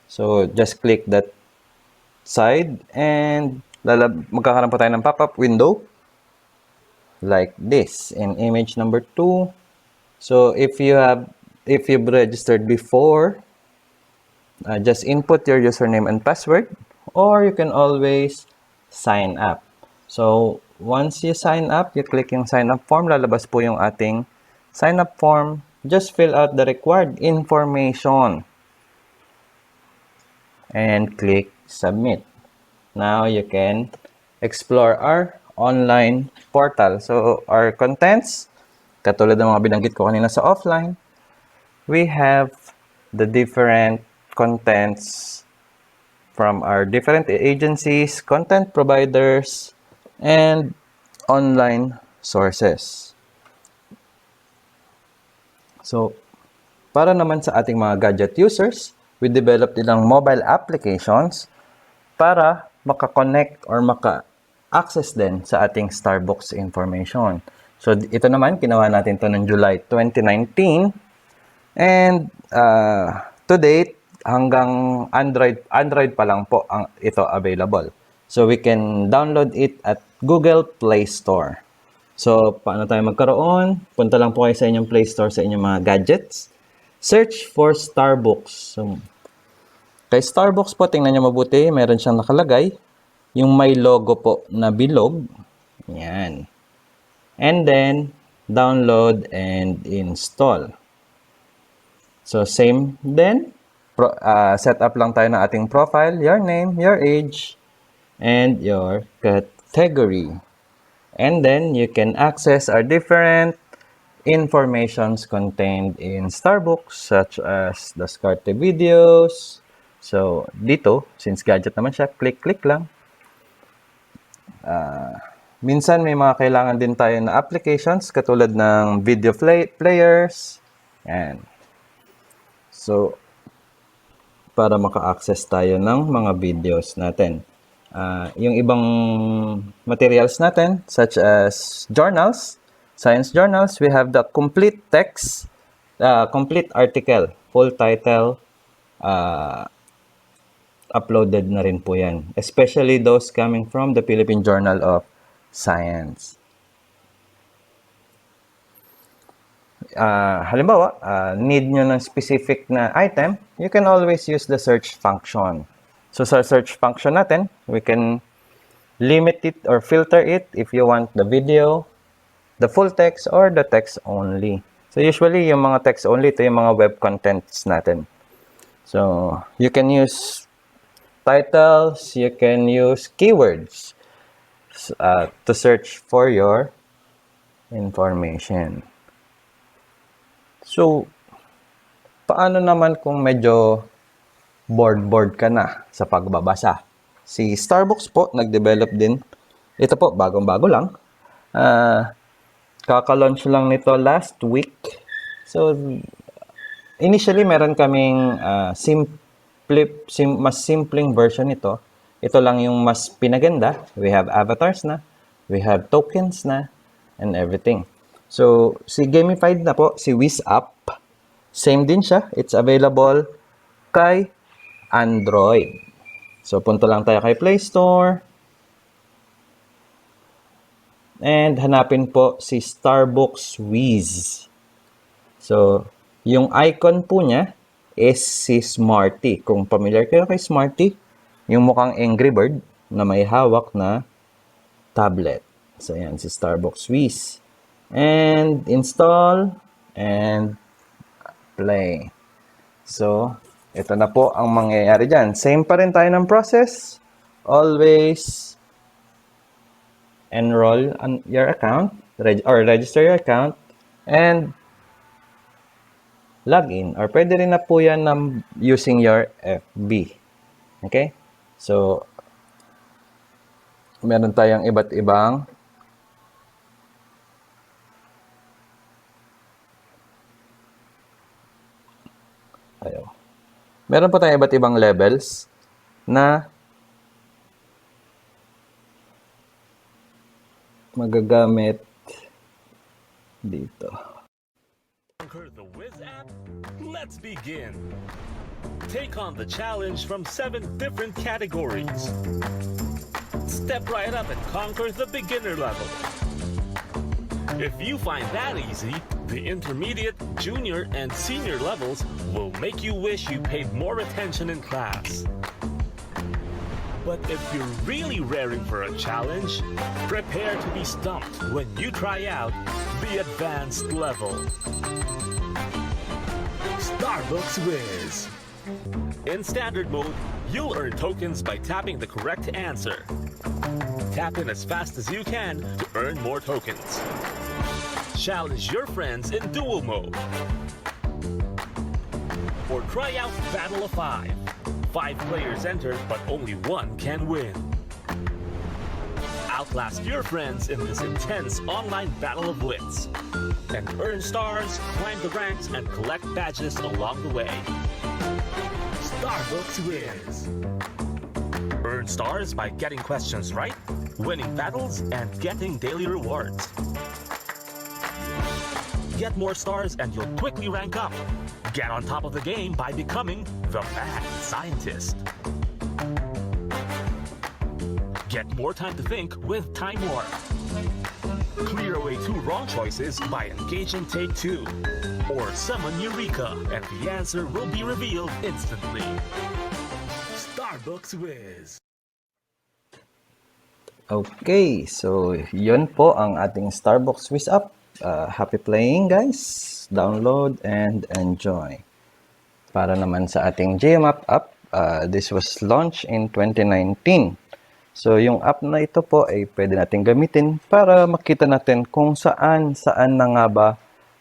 So, just click that side and magkakaroon po tayo ng pop-up window like this in image number 2. So, if you've registered before, just input your username and password, or you can always sign up. So, once you sign up, you click yung sign up form, lalabas po yung ating sign up form. Just fill out the required information and click submit. Now you can explore our online portal. So, our contents, katulad ng mga binanggit ko kanina sa offline, we have the different contents from our different agencies, content providers, and online sources. So, para naman sa ating mga gadget users, we developed ilang mobile applications para maka-connect or maka-access din sa ating Starbucks information. So, ito naman, ginawa natin ito noong July 2019. And to date, hanggang Android pa lang po ito available. So, we can download it at Google Play Store. So, paano tayo magkaroon? Punta lang po kayo sa inyong Play Store sa inyong mga gadgets. Search for Starbucks. So, kay Starbucks po, tingnan nyo mabuti. Meron siyang nakalagay. Yung may logo po na bilog. Yan. And then, download and install. So, same then. Set up lang tayo ng ating profile, your name, your age, and your category. And then, you can access our different informations contained in Starbucks, such as the Discarte videos. So, dito, since gadget naman siya, click lang. Minsan, may mga kailangan din tayo na applications, katulad ng video players. Yan. So, para maka-access tayo ng mga videos natin. Yung ibang materials natin, such as journals, science journals, we have the complete text, complete article, full title, uploaded na rin po yan. Especially those coming from the Philippine Journal of Science. Halimbawa, need nyo ng specific na item, you can always use the search function. So, sa search function natin, we can limit it or filter it if you want the video, the full text, or the text only. So, usually, yung mga text only, ito yung mga web contents natin. So, you can use titles, you can use keywords to search for your information. So, paano naman kung medyo bored ka na sa pagbabasa? Si Starbucks po, nag-develop din. Ito po, bagong-bago lang. Kaka-launch lang nito last week. So, initially, meron kaming mas simpleng version nito. Ito lang yung mas pinaganda. We have avatars na. We have tokens na. And everything. So, si gamified na po, si Wiz App. Same din siya. It's available kay Android. So, punta lang tayo kay Play Store. And hanapin po si Starbucks Wiz. So, yung icon po niya is si Smarty. Kung familiar kayo kay Smarty, yung mukhang Angry Bird na may hawak na tablet. So, yan si Starbucks Wiz. And install and play. So, ito na po ang mangyayari dyan. Same pa rin tayo ng process. Always enroll on your account or register your account and log in. Or pwede rin na po yan using your FB. Okay? So, meron tayong iba't ibang meron po tayong iba't ibang levels na magagamit dito. Conquer the Wiz app? Let's begin. Take on the challenge from 7 different categories. Step right up and conquer the beginner level. If you find that easy, the intermediate, junior, and senior levels will make you wish you paid more attention in class. But if you're really raring for a challenge, prepare to be stumped when you try out the advanced level. Starbucks Wiz. In standard mode, you'll earn tokens by tapping the correct answer. Tap in as fast as you can to earn more tokens. Challenge your friends in duel mode. Or try out Battle of 5. 5 players enter, but only 1 can win. Outlast your friends in this intense online battle of wits. And earn stars, climb the ranks, and collect badges along the way. Starbucks Wiz. Earn stars by getting questions right, winning battles, and getting daily rewards. Get more stars and you'll quickly rank up. Get on top of the game by becoming the Mad Scientist. Get more time to think with Time Warp. Clear away 2 wrong choices by engaging Take 2. Or summon Eureka and the answer will be revealed instantly. Starbucks Wiz. Okay, so yun po ang ating Starbucks Wiz app. Happy playing, guys. Download and enjoy. Para naman sa ating GMAP app, this was launched in 2019. So, yung app na ito po ay pwede natin gamitin para makita natin kung saan na nga ba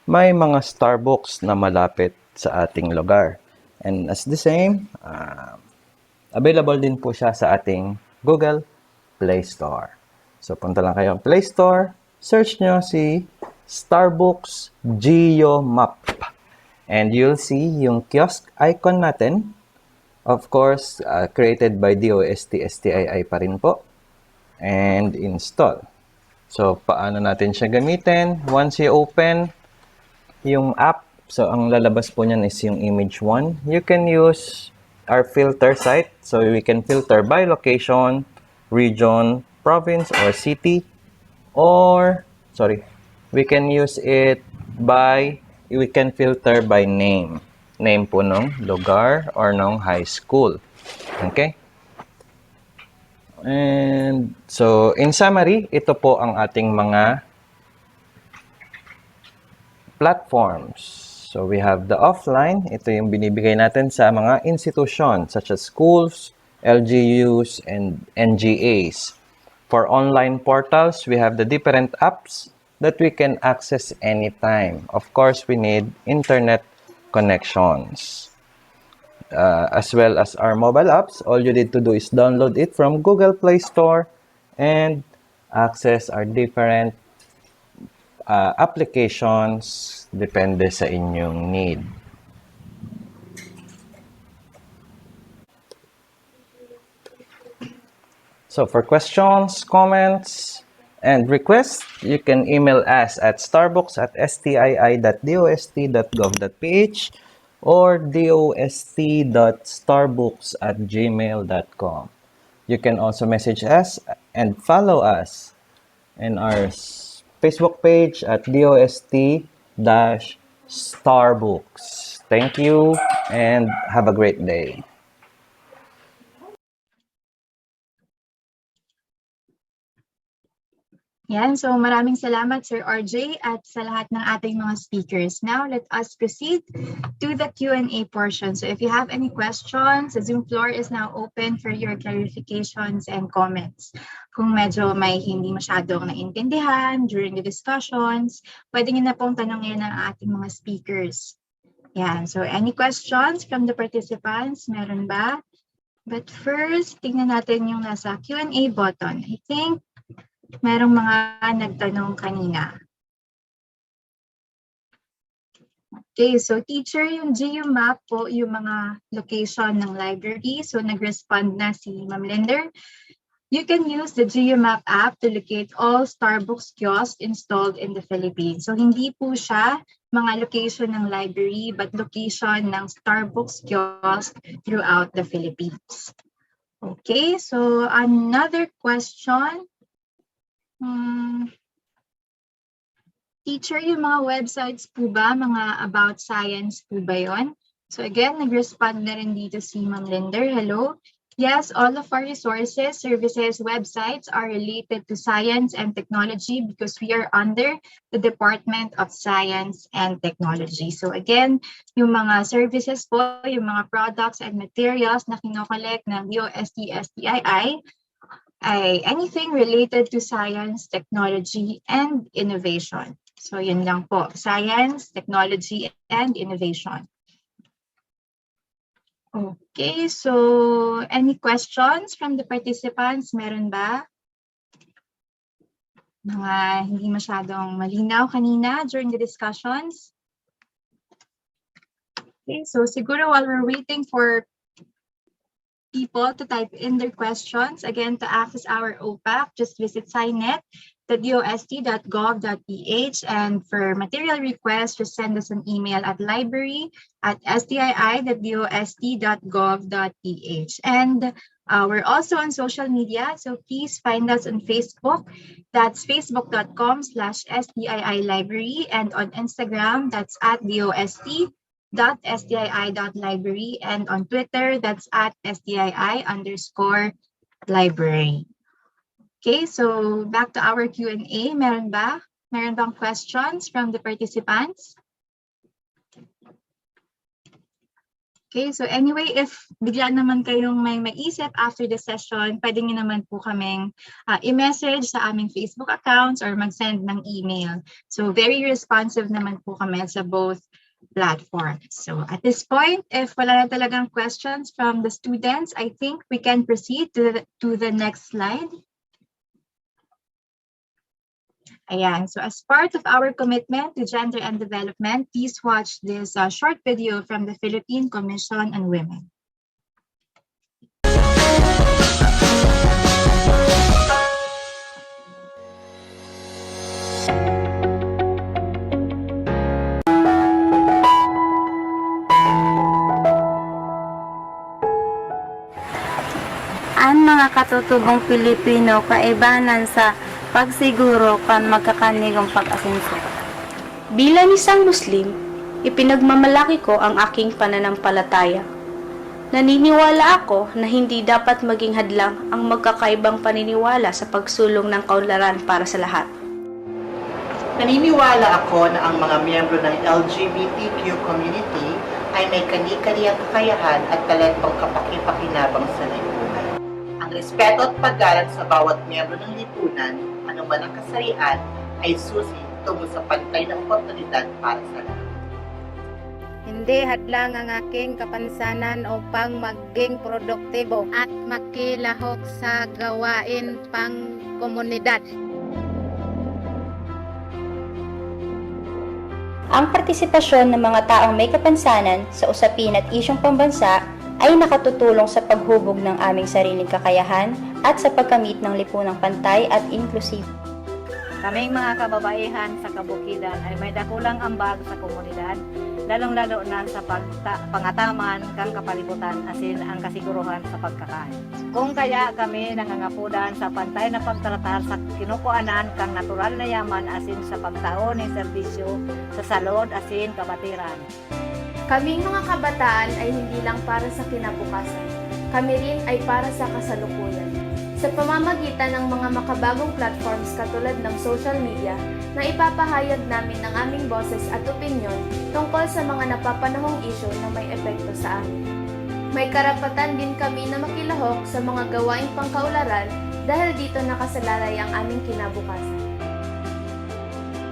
may mga Starbucks na malapit sa ating lugar. And as the same, available din po siya sa ating Google Play Store. So, punta lang kayo sa Play Store, search nyo si Starbucks Geo Map. And you'll see yung kiosk icon natin. Of course, created by DOST-STII pa rin po. And install. So, paano natin siya gamitin? Once you open yung app, so ang lalabas po niyan is yung image 1. You can use our filter site. So, we can filter by location, region, province, or city. Or, we can use it by, we can filter by name. Name po nung lugar or nung high school. Okay? And so, in summary, ito po ang ating mga platforms. So, we have the offline. Ito yung binibigay natin sa mga institutions such as schools, LGUs, and NGAs. For online portals, we have the different apps that we can access anytime. Of course, we need internet connections. As well as our mobile apps, all you need to do is download it from Google Play Store and access our different applications depende sa inyong need. So for questions, comments, and requests, you can email us at starbucks@stii.dost.gov.ph or dost.starbooks@gmail.com. You can also message us and follow us in our Facebook page at DOST-Starbooks. Thank you and have a great day. Yan, so maraming salamat Sir RJ at sa lahat ng ating mga speakers. Now, let us proceed to the Q&A portion. So if you have any questions, the Zoom floor is now open for your clarifications and comments. Kung medyo may hindi masyadong naintindihan during the discussions, pwede nyo na pong tanongin ang ating mga speakers. Yan, so any questions from the participants? Meron ba? But first, tingnan natin yung nasa Q&A button. I think merong mga nagtanong kanina. Okay, so teacher, yung GeoMap po, yung mga location ng library. So nag-respond na si Ma'am Linder. You can use the GeoMap app to locate all Starbucks kiosks installed in the Philippines. So hindi po siya mga location ng library, but location ng Starbucks kiosk throughout the Philippines. Okay, so another question. Teacher, yung mga websites po ba, mga about science po ba yun? So again, nag-respond na rin dito si Ma'am Linder. Hello. Yes, all of our resources, services, websites are related to science and technology because we are under the Department of Science and Technology. So again, yung mga services po, yung mga products and materials na kinokollect ng DOST-STII, ay anything related to science, technology, and innovation. So yun lang po, science, technology, and innovation. Okay, so any questions from the participants? Meron ba? Mga hindi masyadong malinaw kanina during the discussions? Okay, so siguro while we're waiting for people to type in their questions. Again, to access our OPAC, just visit signet.dost.gov.ph, and for material requests, just send us an email at library@stii.dost.gov.ph. And we're also on social media, so please find us on Facebook. That's facebook.com/STII Library, and on Instagram, that's @dost.stii.library, and on Twitter, that's @STII_library. Okay, so back to our Q&A. Meron ba? Meron bang questions from the participants? Okay, so anyway, if bigla naman kayong may maisip after the session, pwede nyo naman po kaming i-message sa aming Facebook accounts or mag-send ng email. So very responsive naman po kami sa both platforms. So at this point, if wala na talagang questions from the students, I think we can proceed to the next slide. Ayan, so as part of our commitment to gender and development, please watch this short video from the Philippine Commission on Women. Ang mga katutubong Pilipino kaibanan sa pagsiguro kan magkakanigong pag-asenso. Bilang isang Muslim, ipinagmamalaki ko ang aking pananampalataya. Naniniwala ako na hindi dapat maging hadlang ang magkakaibang paniniwala sa pagsulong ng kaunlaran para sa lahat. Naniniwala ako na ang mga miyembro ng LGBTQ community ay may kani-kaniyang kakayahan at talentong kapaki-pakinabang sa lipunan. Ang respeto at paggalang sa bawat miyembro ng lipunan, anuman ang kasarian, ay susi tungo sa pantay na oportunidad para sa lahat. Hindi hadlang ang aking kapansanan upang maging produktibo at makilahok sa gawain pang komunidad. Ang partisipasyon ng mga taong may kapansanan sa usapin at isyong pambansa ay nakatutulong sa paghubog ng aming sariling kakayahan at sa pagkamit ng lipunang pantay at inklusibo. Kaming mga kababaihan sa kabukidan ay may dakulang ambag sa komunidad, lalong-lalo na sa pangataman kang kapalibutan asin ang kasiguruhan sa pagkakain. Kung kaya kami nangangapudan sa pantay na pagtratar sa kinukuanan kang natural na yaman asin sa pagtaon ng serbisyo sa salud asin kabatiran. Kaming mga kabataan ay hindi lang para sa kinabukasan. Kami rin ay para sa kasalukuyan. Sa pamamagitan ng mga makabagong platforms katulad ng social media na ipapahayag namin ang aming boses at opinyon tungkol sa mga napapanahong isyu na may epekto sa amin. May karapatan din kami na makilahok sa mga gawaing pangkaularan dahil dito nakasalalay ang aming kinabukasan.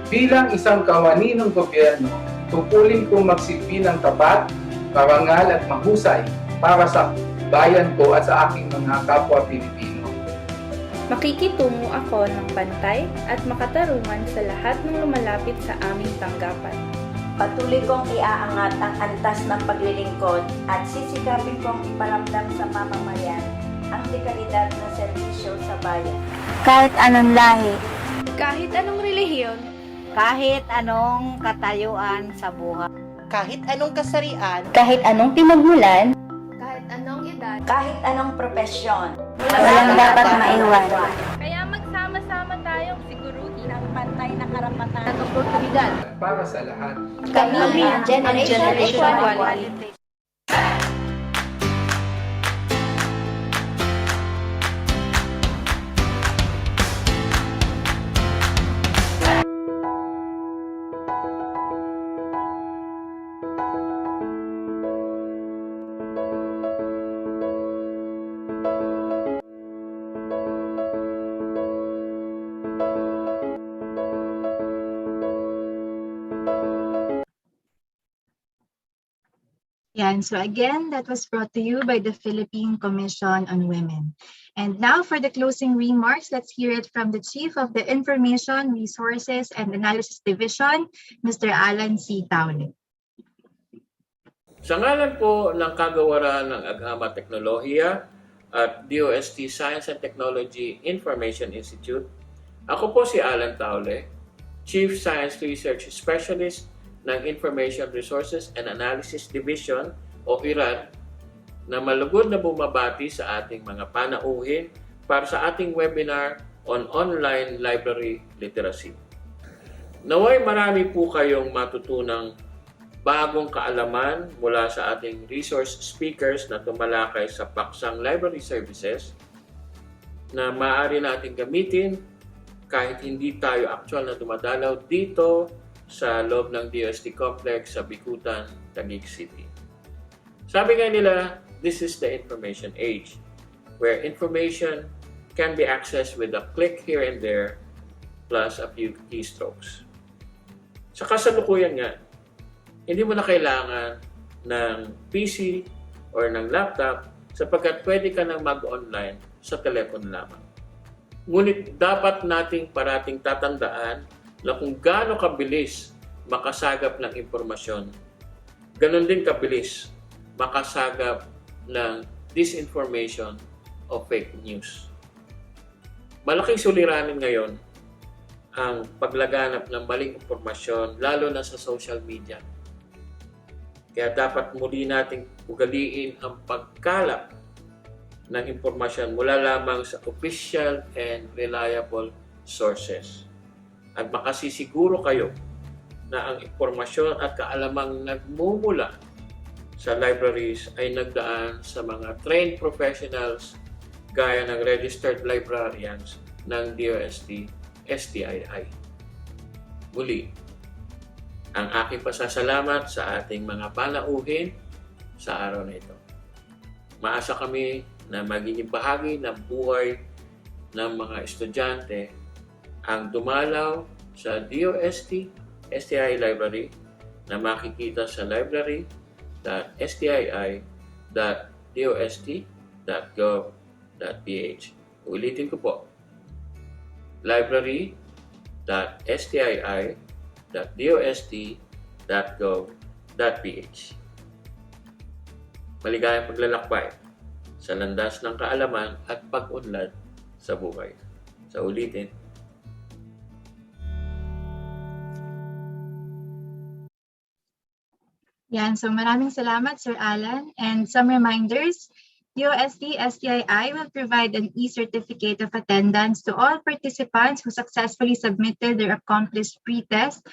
Bilang isang kawani ng gobyerno, tungkulin kong magsilbi ng tapat, parangal at mahusay para sa bayan ko at sa aking mga kapwa Pilipino. Makikitungo ako ng pantay at makatarungan sa lahat ng lumalapit sa aming tanggapan. Patuloy kong iaangat ang antas ng paglilingkod at sisikapin kong iparamdam sa mamamayan ang dekalidad ng serbisyo sa bayan. Kahit anong lahi, Kahit anong relihiyon, kahit anong katayuan sa buhay, Kahit anong kasarian, Kahit anong pinagmulan, kahit anong edad, Kahit anong propesyon, walang dapat maiwan. Kaya magsama-sama tayong siguruhin ang pantay na karapatan at oportunidad Para sa lahat. Kami ang Generation Equality. Yan. So again, that was brought to you by the Philippine Commission on Women. And now for the closing remarks, let's hear it from the Chief of the Information, Resources, and Analysis Division, Mr. Alan C. Taule. Sa ngalan po ng Kagawaran ng Agama Teknolohiya at DOST Science and Technology Information Institute, ako po si Alan Taule, Chief Science Research Specialist ng Information Resources and Analysis Division o IRAD na malugod na bumabati sa ating mga panauhin para sa ating webinar on online library literacy. Naway marami po kayong matutunang bagong kaalaman mula sa ating resource speakers na tumalakay sa paksang library services na maaari natin gamitin kahit hindi tayo actual na dumadalaw dito sa loob ng DOST Complex sa Bicutan, Taguig City. Sabi nga nila, this is the information age, where information can be accessed with a click here and there, plus a few keystrokes. Sa kasalukuyan nga, hindi mo na kailangan ng PC or ng laptop sapagkat pwede ka nang mag-online sa telepono lamang. Ngunit dapat nating parating tatandaan na kung gaano kabilis makasagap ng impormasyon, ganon din kabilis makasagap ng disinformation o fake news. Malaking suliranin ngayon ang paglaganap ng maling impormasyon, lalo na sa social media. Kaya dapat muli nating ugaliin ang pagkalap ng impormasyon mula lamang sa official and reliable sources. At makasisiguro kayo na ang impormasyon at kaalamang nagmumula sa libraries ay nagdaan sa mga trained professionals gaya ng registered librarians ng DOST-STII. Muli, ang aking pasasalamat sa ating mga panauhin sa araw na ito. Maasa kami na magiging bahagi ng buhay ng mga estudyante ang dumalaw sa DOST-STII Library na makikita sa library.stii.dost.gov.ph. Ulitin ko po, library.stii.dost.gov.ph. Maligayang paglalakbay sa landas ng kaalaman at pag-unlad sa buhay. Sa ulitin, Yan, so maraming salamat, Sir Alan. And some reminders, DOST-STII will provide an e-certificate of attendance to all participants who successfully submitted their accomplished pre-test,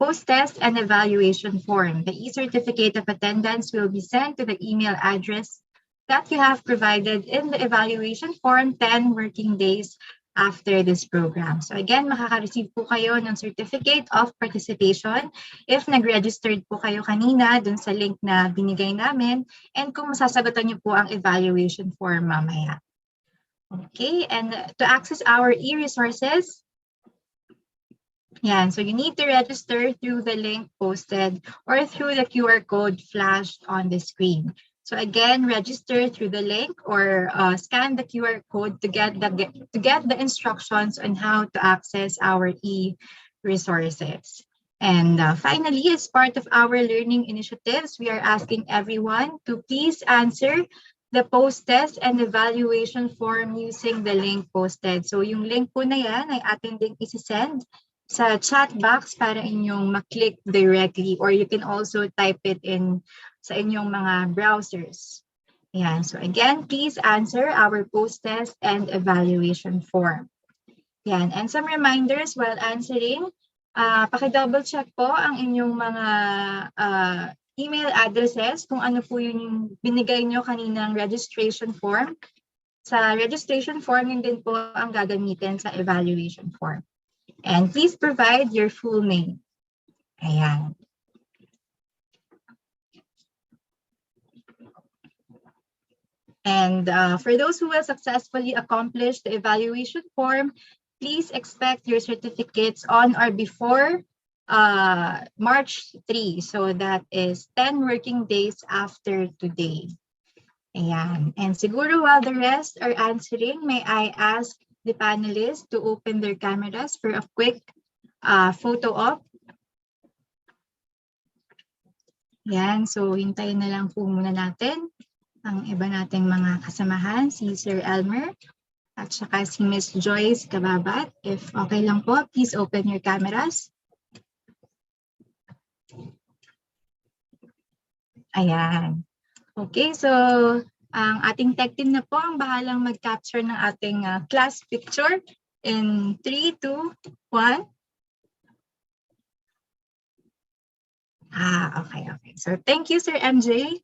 post-test, and evaluation form. The e-certificate of attendance will be sent to the email address that you have provided in the evaluation form 10 working days after this program. So again, makaka-receive po kayo ng Certificate of Participation if nag-registered po kayo kanina dun sa link na binigay namin and kung masasagutan niyo po ang evaluation form mamaya. Okay, and to access our e-resources, yan, so you need to register through the link posted or through the QR code flashed on the screen. So again, register through the link or scan the QR code to get the instructions on how to access our e-resources. And finally, as part of our learning initiatives, we are asking everyone to please answer the post-test and evaluation form using the link posted. So yung link po na yan ay atin ding isi-send sa chat box para inyong maklik directly, or you can also type it in sa inyong mga browsers. Yan. So again, please answer our post-test and evaluation form. Yan. And some reminders while answering, paki-double check po ang inyong mga email addresses kung ano po yung binigay nyo kaninang registration form. Sa registration form, yun din po ang gagamitin sa evaluation form. And please provide your full name. Ayan. And for those who will successfully accomplish the evaluation form, please expect your certificates on or before March 3. So that is 10 working days after today. Ayan. And siguro while the rest are answering, may I ask the panelists to open their cameras for a quick photo op. Yan, so hintayin na lang po muna natin ang iba nating mga kasamahan, si Sir Elmer at saka si Miss Joyce Kababat. If okay lang po, please open your cameras. Ayan. Okay, so ang ating tech team na po ang bahalang mag-capture ng ating class picture in 3, 2, 1. Okay. So thank you, Sir MJ.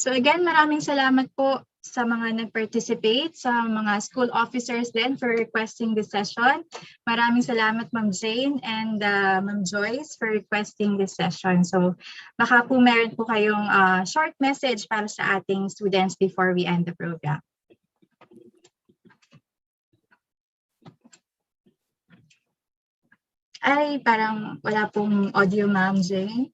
So again, maraming salamat po sa mga nag-participate, sa mga school officers din for requesting this session. Maraming salamat, Ma'am Jane and Ma'am Joyce for requesting this session. So baka po meron po kayong short message para sa ating students before we end the program. Ay, parang wala pong audio, Ma'am Jane.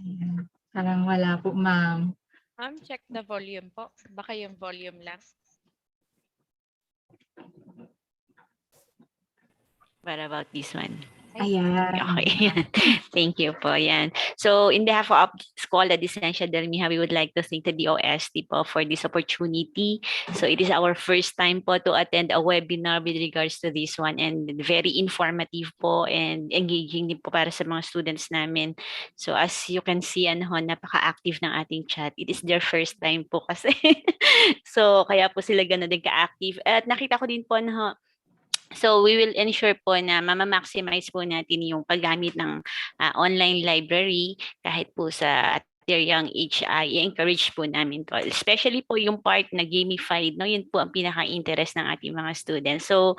Ayan. Parang wala po, ma'am. Ma'am, check the volume po. Baka yung volume lang. What about this one? Ayan. Okay. Thank you po. Yan. So, in behalf of Scuola di Scienza del Mija, we would like to thank the DOST po for this opportunity. So, it is our first time po to attend a webinar with regards to this one, and very informative po and engaging din po para sa mga students namin. So, as you can see, napaka-active ng ating chat. It is their first time po kasi. So, kaya po sila gano'n din ka-active. At nakita ko din po so we will ensure po na mama-maximize po natin yung paggamit ng online library kahit po sa their young age. I-encourage po namin po. Especially po yung part na gamified, no? Yun po ang pinaka-interest ng ating mga students. So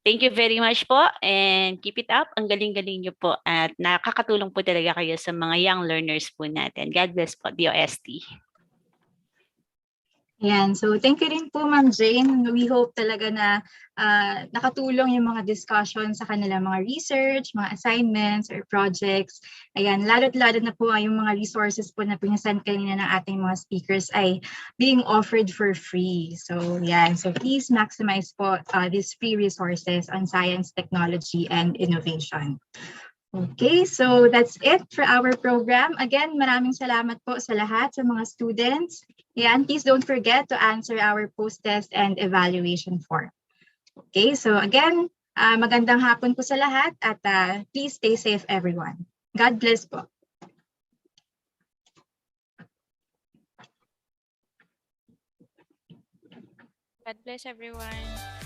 thank you very much po and keep it up. Ang galing-galing nyo po at nakakatulong po talaga kayo sa mga young learners po natin. God bless po, DOST. Yan. So thank you rin po, Ma'am Jane. We hope talaga na nakatulong yung mga discussion sa kanilang mga research, mga assignments, or projects. Ayan, lalo't-lalo na po yung mga resources po na pinasend kanina ng ating mga speakers ay being offered for free. So yan. So please maximize po these free resources on science, technology, and innovation. Okay, so that's it for our program. Again, maraming salamat po sa lahat, sa mga students. Yan, please don't forget to answer our post-test and evaluation form. Okay, so again, magandang hapon po sa lahat at please stay safe everyone. God bless po. God bless everyone.